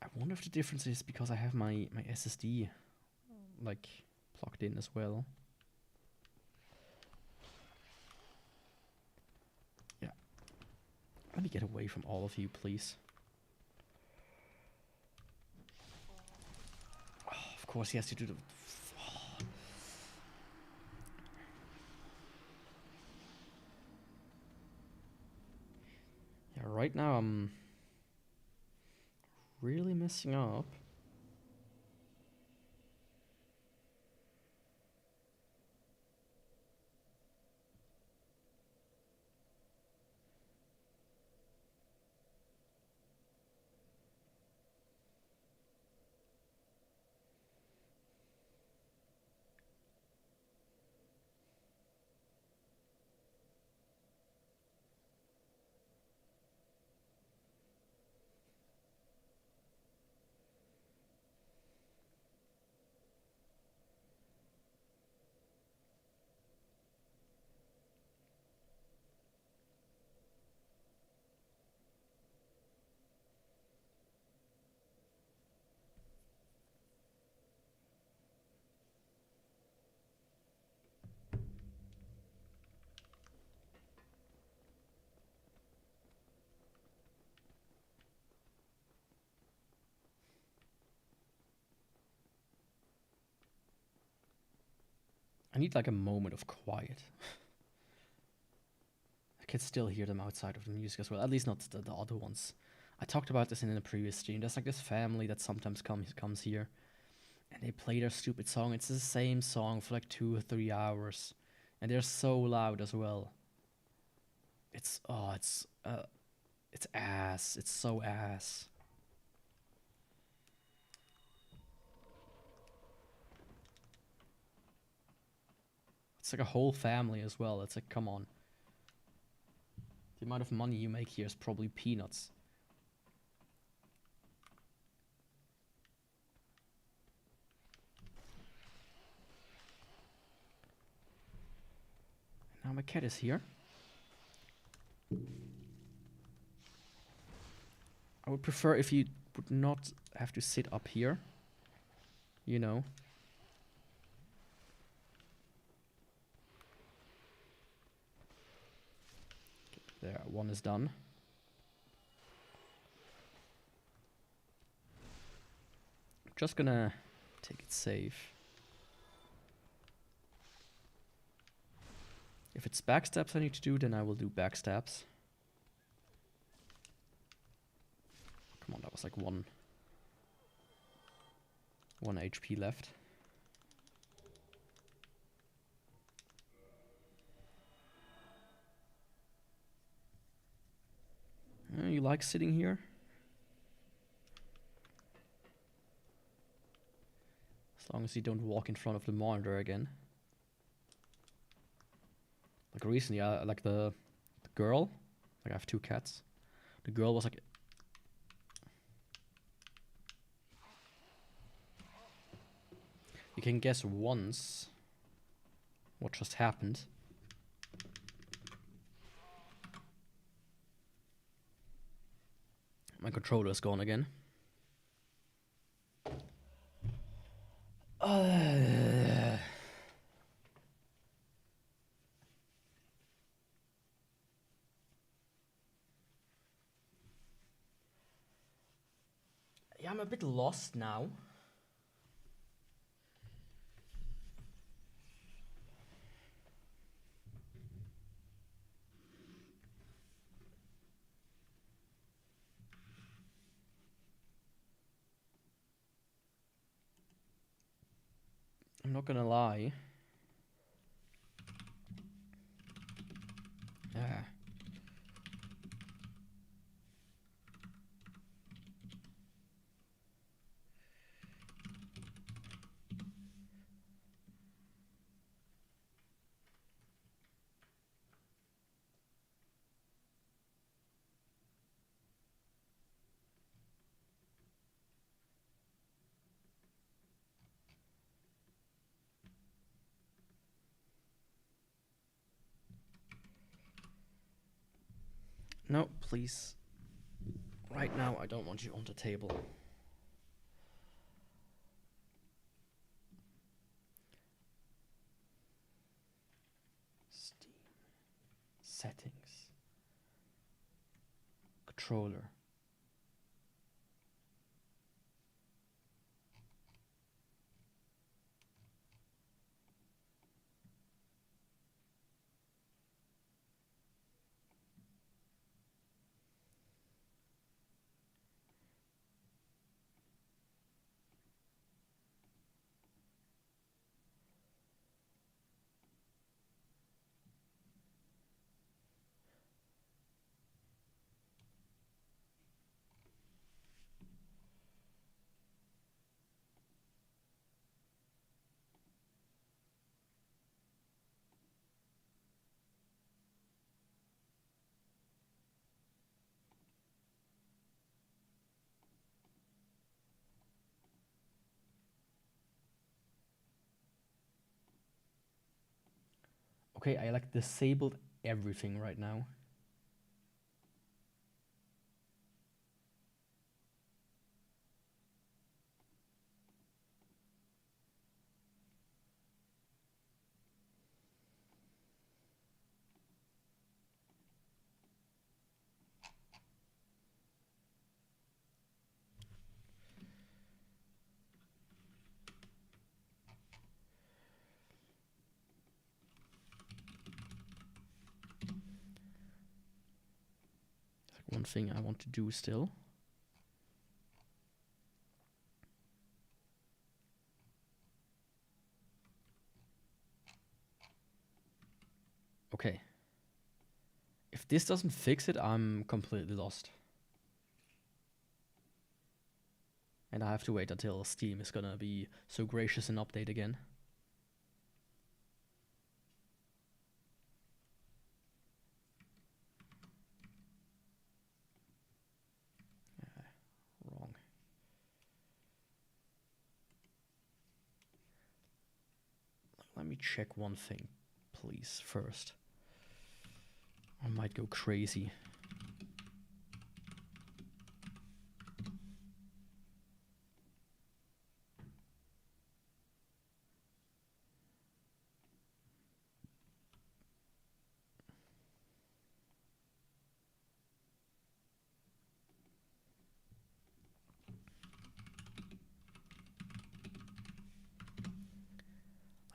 I wonder if the difference is because I have my SSD like plugged in as well. Yeah. Let me get away from all of you, please. Oh, of course he has to do the... Yeah, right now I'm really messing up. I need like a moment of quiet. I can still hear them outside of the music as well. At least not the other ones. I talked about this in a previous stream. There's like this family that sometimes comes here, and they play their stupid song. It's the same song for like 2 or 3 hours, and they're so loud as well. It's ass. It's so ass. It's like a whole family as well. It's like, come on. The amount of money you make here is probably peanuts. Now my cat is here. I would prefer if you would not have to sit up here. You know. There, one is done. I'm just gonna take it safe. If it's backstabs I need to do, then I will do backstabs. Come on, that was like one HP left. You like sitting here? As long as you don't walk in front of the monitor again. Like recently, like the girl, like I have 2 cats. The girl was like... You can guess once what just happened. My controller is gone again. Yeah, I'm a bit lost now. I'm not gonna lie. Yeah. No, please. Right now, I don't want you on the table. Steam. Settings. Controller. Okay, I like disabled everything right now. thing I want to do still. Okay. If this doesn't fix it, I'm completely lost. And I have to wait until Steam is gonna be so gracious and update again. Wrong. Let me check one thing, please, first. I might go crazy.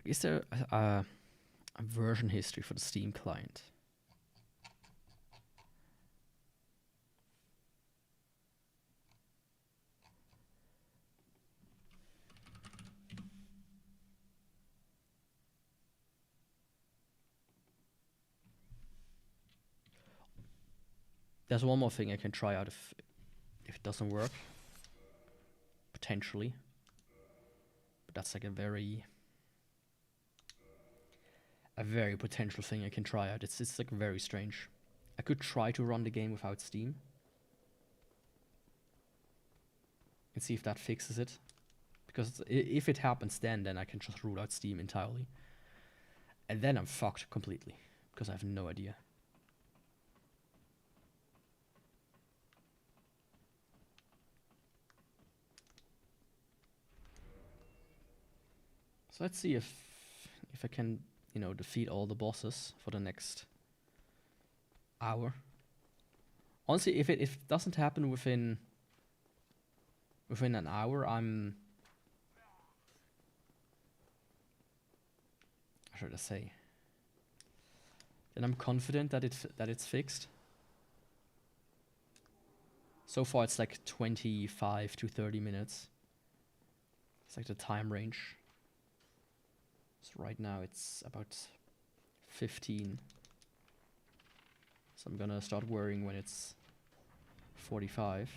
Is there a version history for the Steam client? There's one more thing I can try out if it doesn't work. Potentially. But that's like a very potential thing I can try out. It's like very strange. I could try to run the game without Steam. And see if that fixes it. Because if it happens then I can just rule out Steam entirely. And then I'm fucked completely. Because I have no idea. So let's see if I can, you know, defeat all the bosses for the next hour. Honestly, if it doesn't happen within an hour, I'm, how should I say? Then I'm confident that it's fixed. So far it's like 25 to 30 minutes. It's like the time range. So right now it's about 15. So I'm gonna start worrying when it's 45.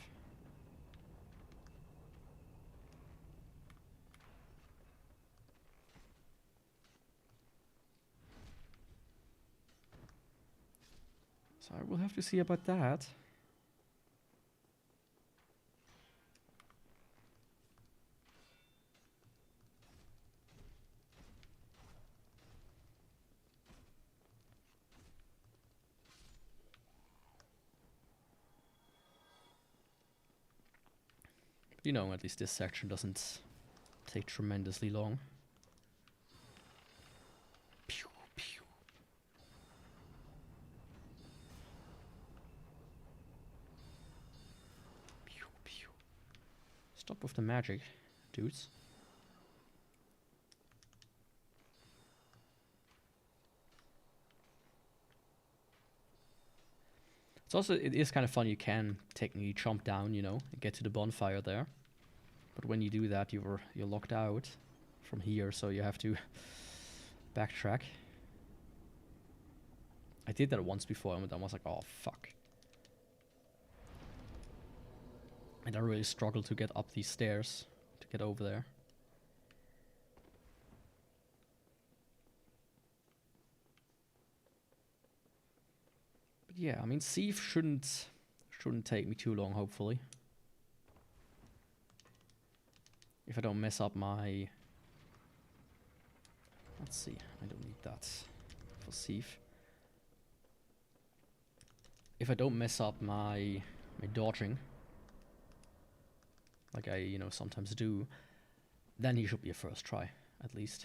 So I will have to see about that. You know, at least this section doesn't take tremendously long. Pew, pew. Pew, pew. Stop with the magic, dudes. It's also, it is kind of fun, you can technically jump down, you know, and get to the bonfire there. But when you do that, you're locked out from here, so you have to backtrack. I did that once before, and I was like, oh, fuck. And I really struggled to get up these stairs to get over there. But yeah, I mean, Thief shouldn't take me too long, hopefully. If I don't mess up my... Let's see, I don't need that for Thief. If I don't mess up my dodging, like I, you know, sometimes do, then he should be a first try, at least.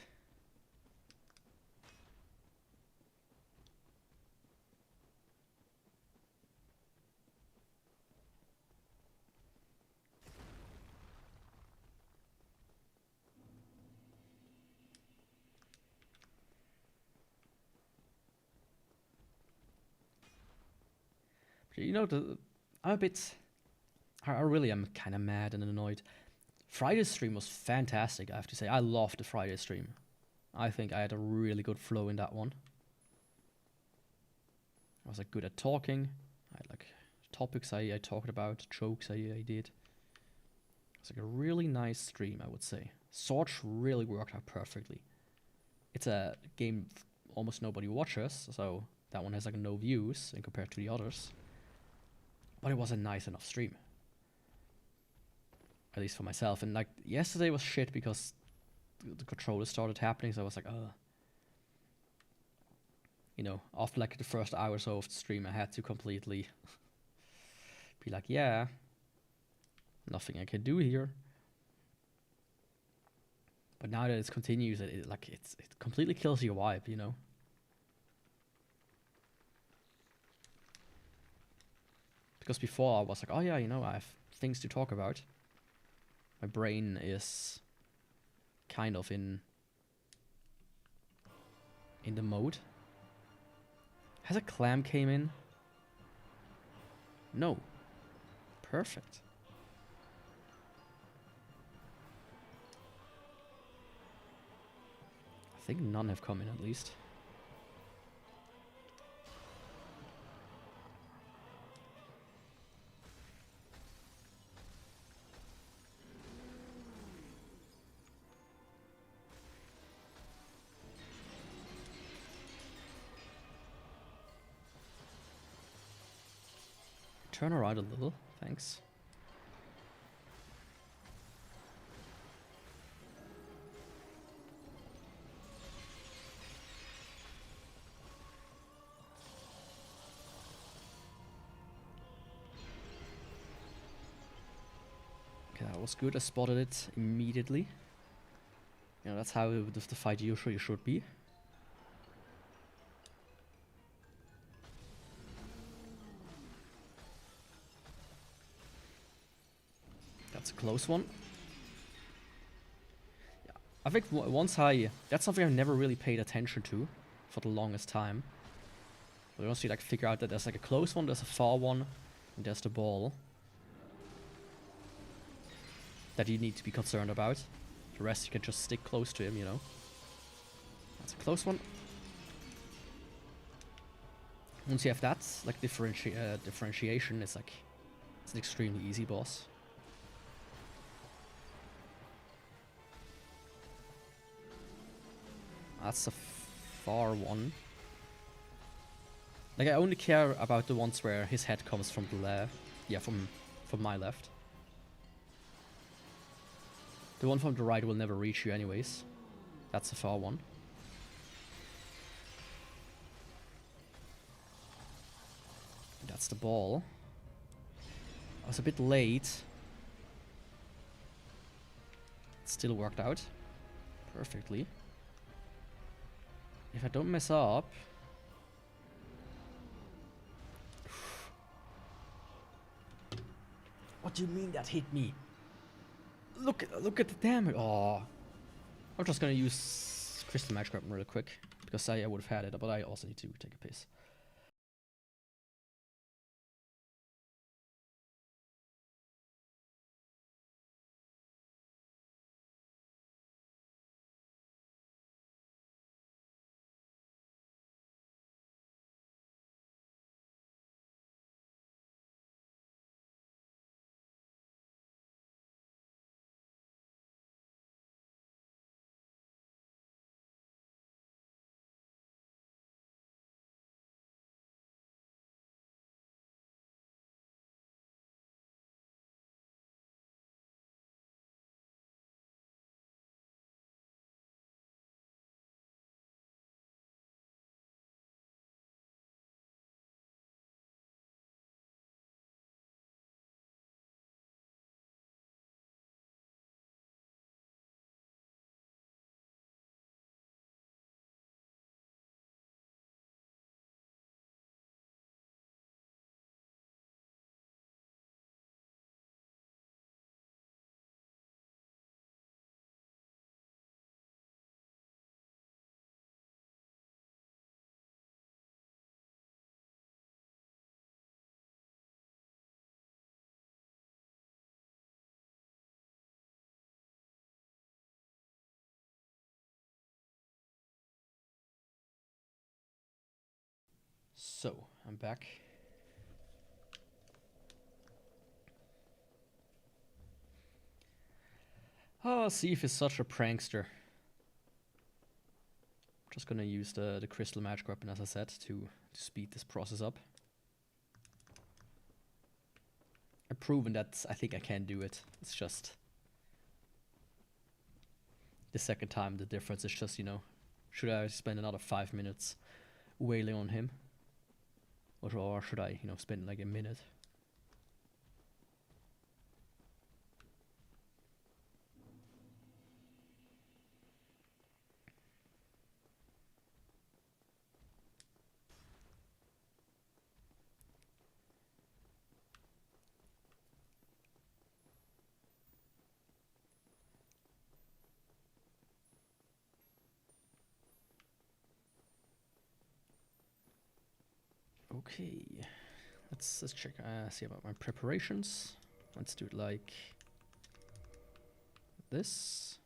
You know, I'm a bit. I really am kind of mad and annoyed. Friday's stream was fantastic, I have to say. I loved the Friday stream. I think I had a really good flow in that one. I was like good at talking. I had like topics I talked about, jokes I did. It's like a really nice stream, I would say. Sorge really worked out perfectly. It's a game almost nobody watches, so that one has like no views in compared to the others. But it was a nice enough stream. At least for myself. And like yesterday was shit because the controllers started happening, so I was like, you know, after like the first hour or so of the stream, I had to completely be like, yeah, nothing I can do here. But now that it continues, it completely kills your vibe, you know. Because before I was like, oh yeah, you know, I have things to talk about. My brain is kind of in the mode. Has a clam came in? No. Perfect. I think none have come in at least. Turn around a little, thanks. Okay, that was good. I spotted it immediately. You know, that's how the fight usually should be. That's a close one. Yeah, I think that's something I've never really paid attention to for the longest time. But once you like figure out that there's like a close one, there's a far one, and there's the ball that you need to be concerned about. The rest you can just stick close to him, you know. That's a close one. Once you have that, like differentiation, it's an extremely easy boss. That's a far one. Like I only care about the ones where his head comes from the left. Yeah, from my left. The one from the right will never reach you anyways. That's a far one. That's the ball. I was a bit late. It still worked out perfectly. If I don't mess up... What do you mean that hit me? Look at the damage. Oh, I'm just gonna use Crystal Magic Weapon real quick because I would have had it, but I also need to take a piss. So, I'm back. Oh, Thief is such a prankster. Just gonna use the crystal magic weapon, as I said, to speed this process up. I've proven that I think I can do it. It's just the second time the difference is just, you know, should I spend another 5 minutes wailing on him? Or should I, you know, spend like a minute? Okay, let's check. See about my preparations. Let's do it like this.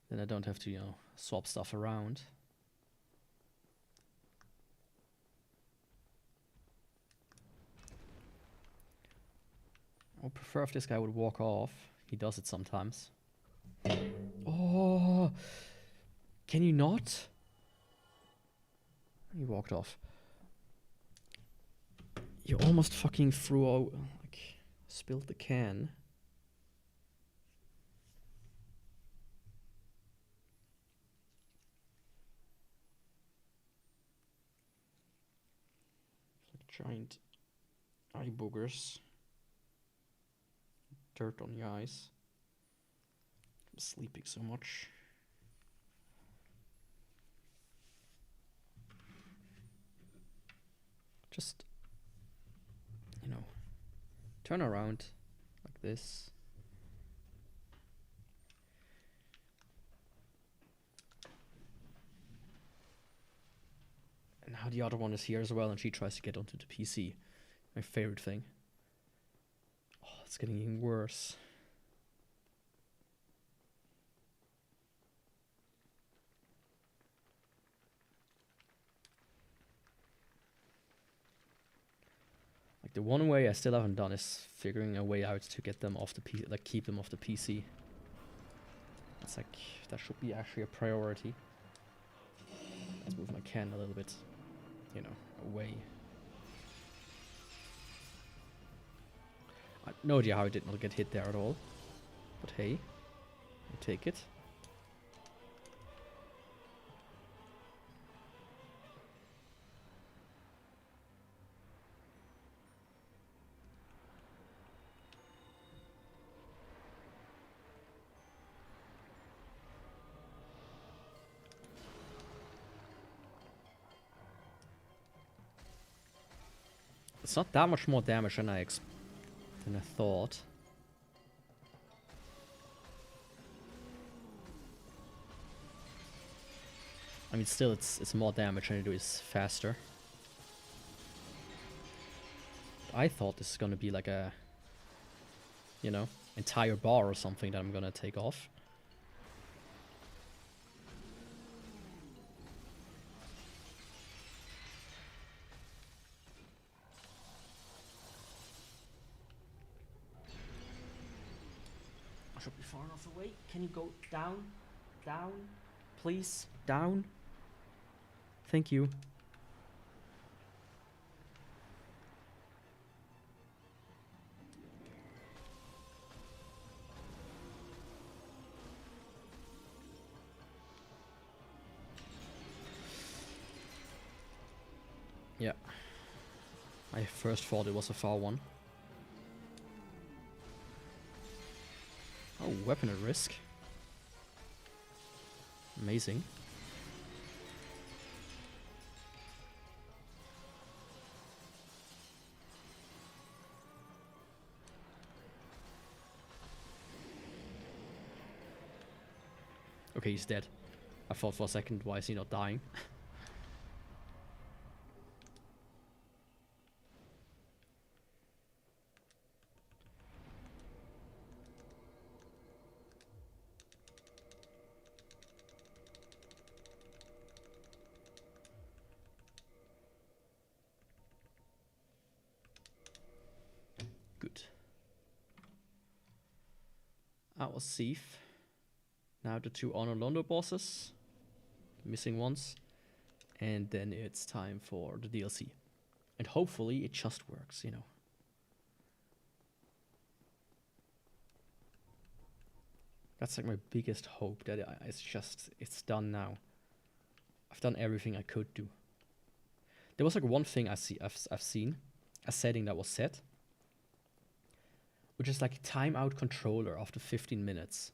Then I don't have to, you know, swap stuff around. I would prefer if this guy would walk off. He does it sometimes. Oh, can you not? He walked off. You almost fucking threw out, like, spilled the can. Like giant eye boogers. Dirt on the eyes. I'm sleeping so much. Just, you know, turn around like this. And now the other one is here as well, and she tries to get onto the PC. My favorite thing. Oh, it's getting even worse. Like, the one way I still haven't done is figuring a way out to get them off the PC, like keep them off the PC. It's like, that should be actually a priority. Let's move my can a little bit, you know, away. I have no idea how I did not get hit there at all. But hey, I take it. It's not that much more damage than I thought. I mean, still, it's more damage and it is faster. I thought this is gonna be like a, you know, entire bar or something that I'm gonna take off. I should be far enough away. Can you go down? Down? Please? Down? Thank you. Yeah. I first thought it was a far one. Oh, weapon at risk. Amazing. Okay, he's dead. I thought for a second, why is he not dying? that was Thief. Now the 2 Honor Londo bosses. Missing ones. And then it's time for the DLC. And hopefully it just works, you know. That's like my biggest hope, that it's done now. I've done everything I could do. There was like one thing I've seen, a setting that was set, which is like timeout controller after 15 minutes.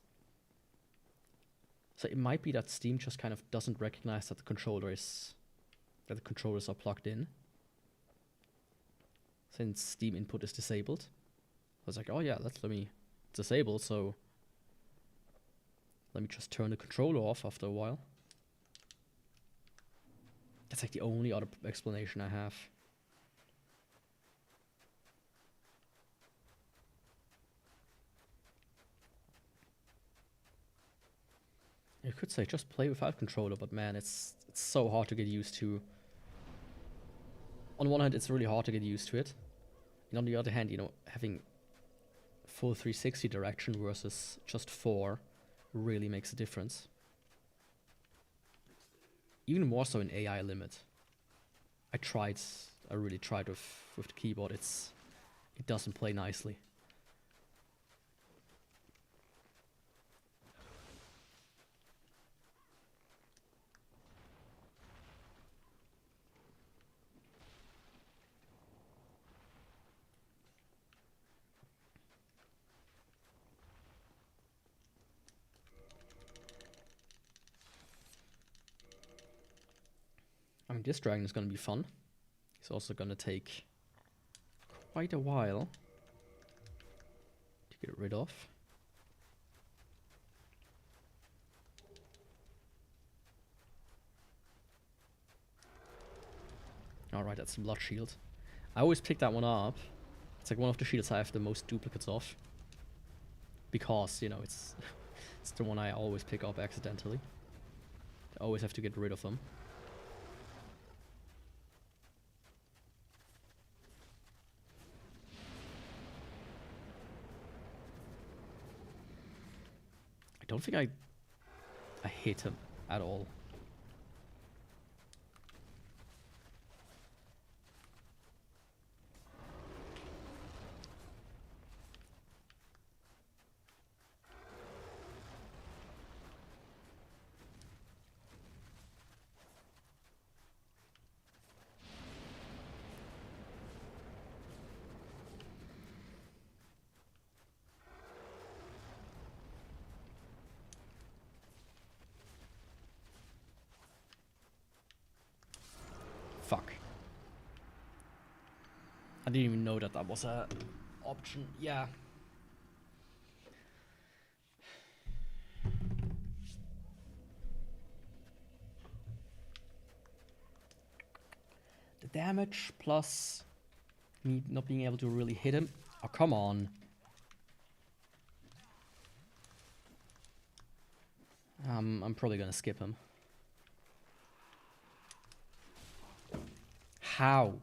So it might be that Steam just kind of doesn't recognize that the controllers are plugged in, since Steam input is disabled. I was like, oh yeah, let me disable, so let me just turn the controller off after a while. That's like the only other explanation I have. You could say just play without controller, but man, it's so hard to get used to. On one hand, it's really hard to get used to it. And on the other hand, you know, having full 360 direction versus just 4 really makes a difference. Even more so in AI limit. I really tried with the keyboard. It doesn't play nicely. I mean, this dragon is going to be fun. It's also going to take quite a while to get rid of. Alright, that's the blood shield. I always pick that one up. It's like one of the shields I have the most duplicates of. Because, you know, it's the one I always pick up accidentally. I always have to get rid of them. I don't think I hit him at all. Fuck. I didn't even know that was a option. Yeah. The damage plus me not being able to really hit him. Oh, come on. I'm probably gonna skip him. How?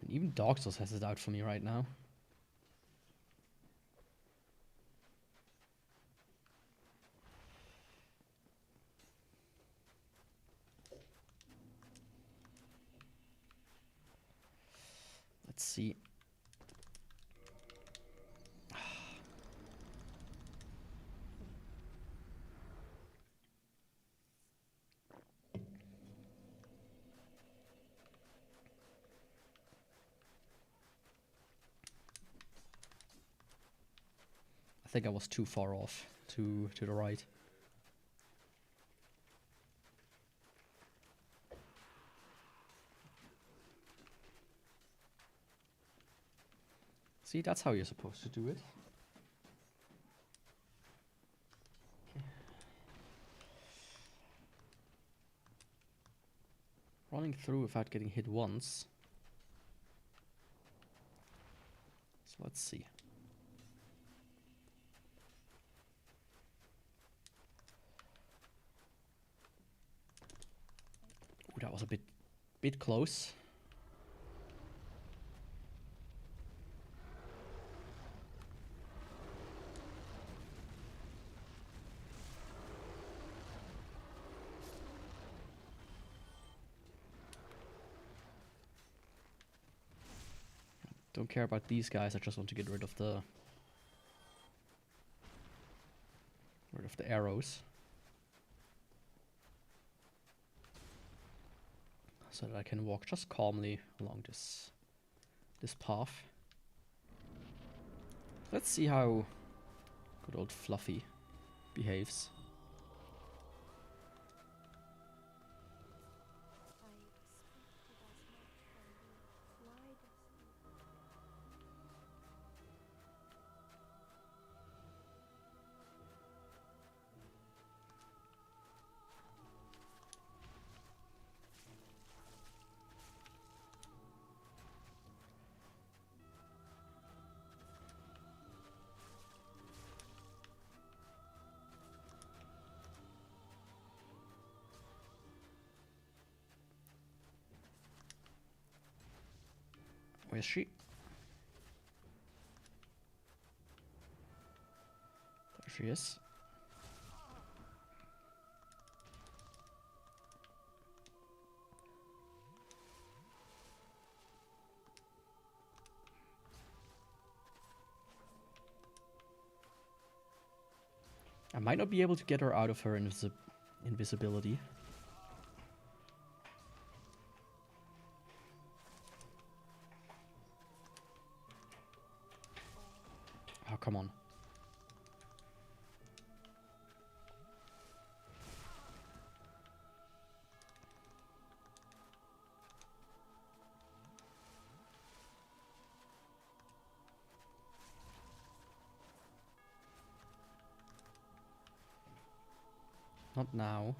And even Dark Souls has it out for me right now. Let's see. I think I was too far off to the right. See, that's how you're supposed to do it. Okay. Running through without getting hit once. So let's see. that was a bit close. Don't care about these guys, I just want to get rid of the arrows. So that I can walk just calmly along this path. Let's see how good old Fluffy behaves. Where is she? There she is. I might not be able to get her out of her invisibility. Oh, come on. Not now.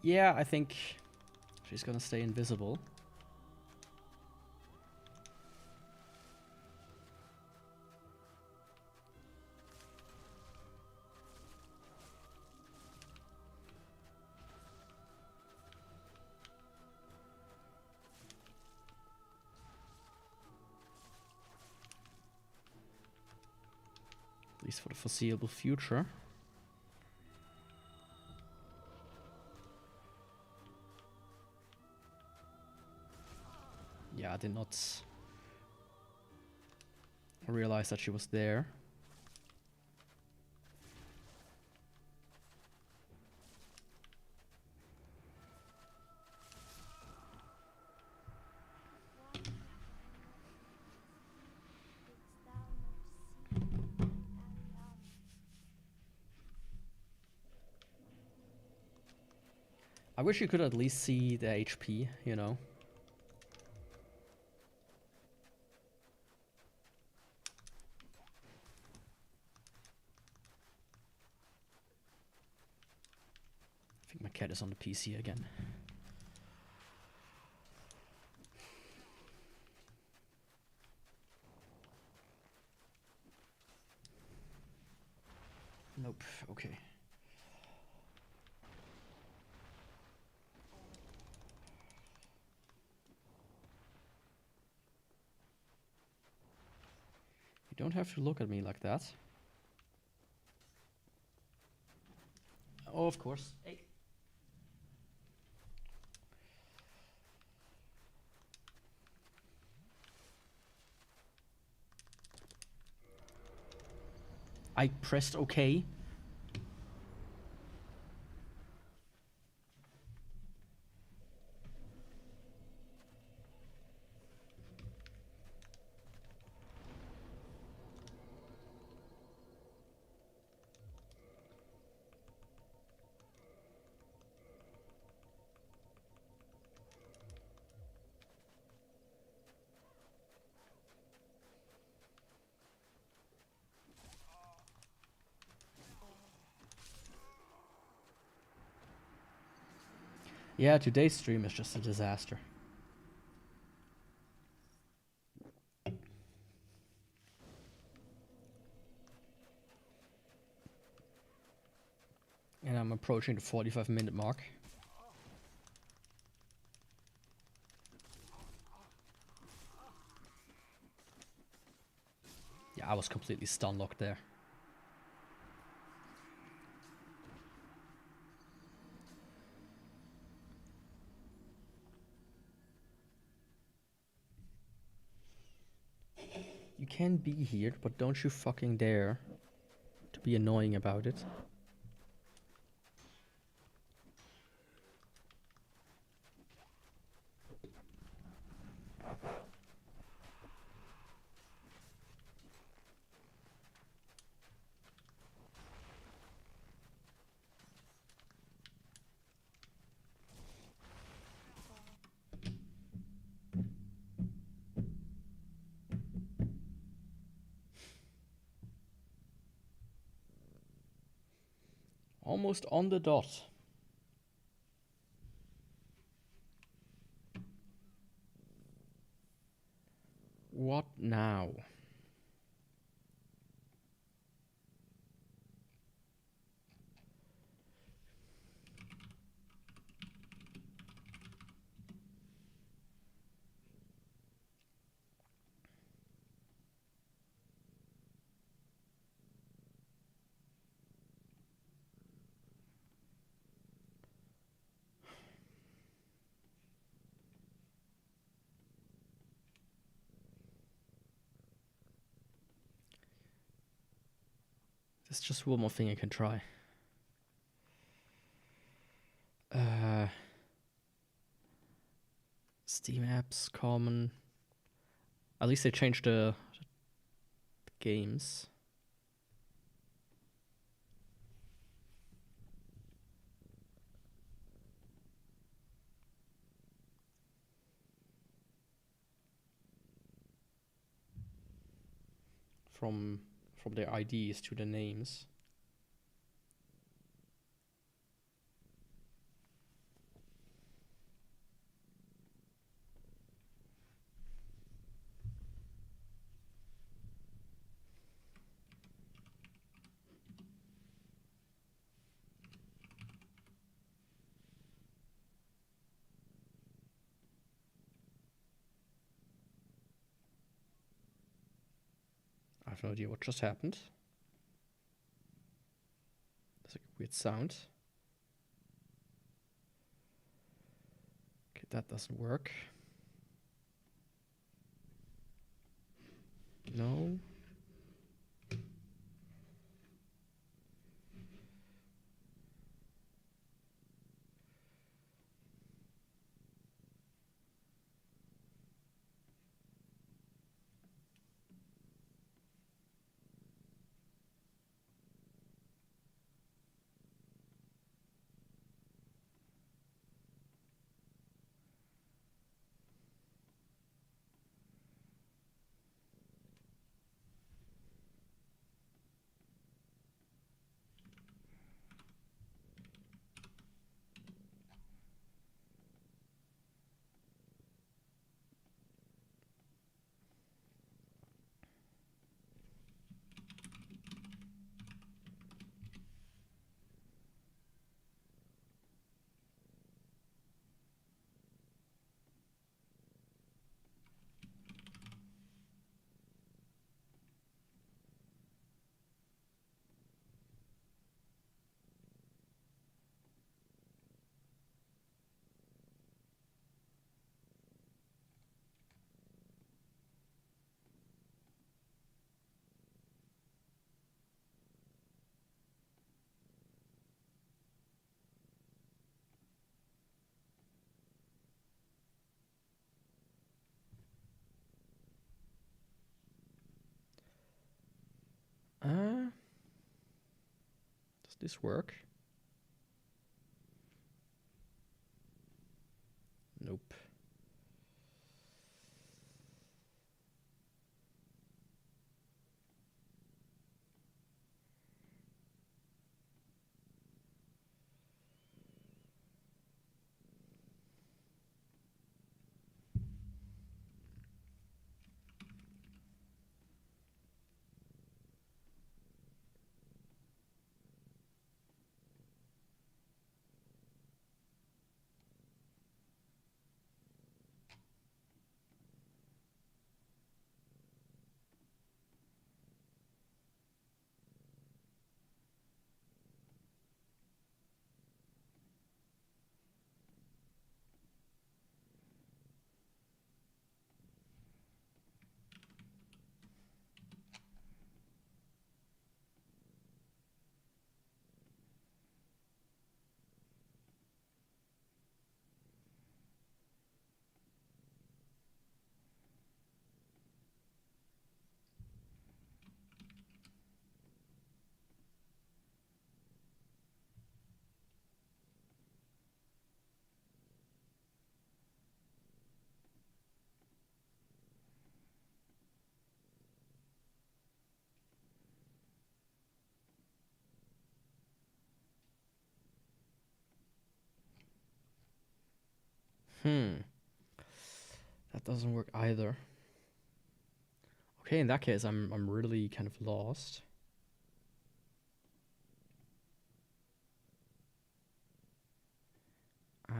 Yeah, I think she's gonna stay invisible. At least for the foreseeable future. Yeah, I did not realize that she was there. I wish you could at least see the HP, you know. I think my cat is on the PC again. Nope, okay. You don't have to look at me like that. Oh, of course. Hey. I pressed OK. Yeah, today's stream is just a disaster. And I'm approaching the 45-minute mark. Yeah, I was completely stun locked there. You can be here, but don't you fucking dare to be annoying about it. Almost on the dot. What now? There's just one more thing I can try. Steam apps, common. At least they changed the games. From their IDs to the names. I have no idea what just happened. There's a weird sound. Okay, that doesn't work. No. Does this work? Nope. That doesn't work either. Okay, in that case, I'm really kind of lost.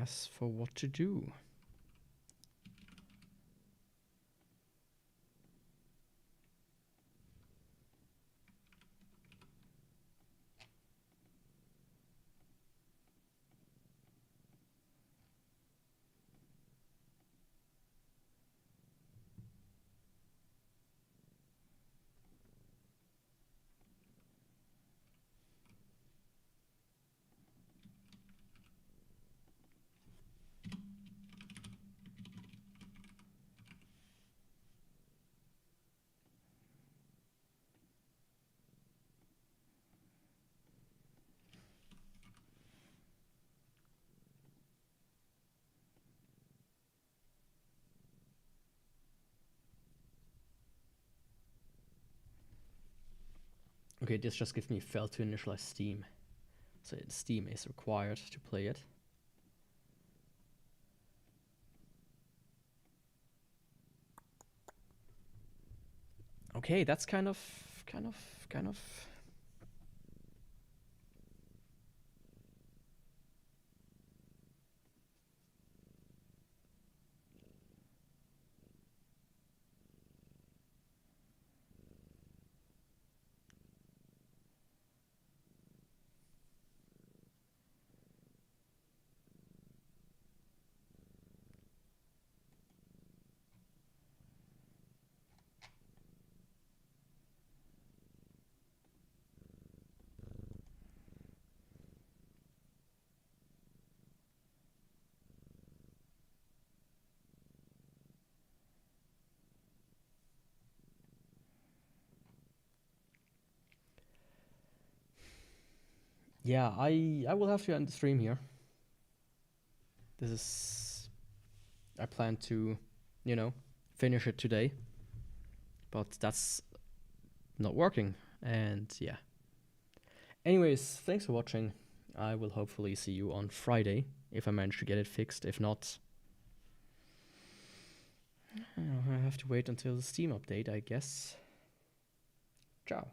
As for what to do. Okay, this just gives me failed to initialize Steam. So Steam is required to play it. Okay, that's kind of. Yeah, I will have to end the stream here. This is. I plan to, finish it today. But that's not working. And yeah. Anyways, thanks for watching. I will hopefully see you on Friday if I manage to get it fixed. If not, I have to wait until the Steam update, I guess. Ciao.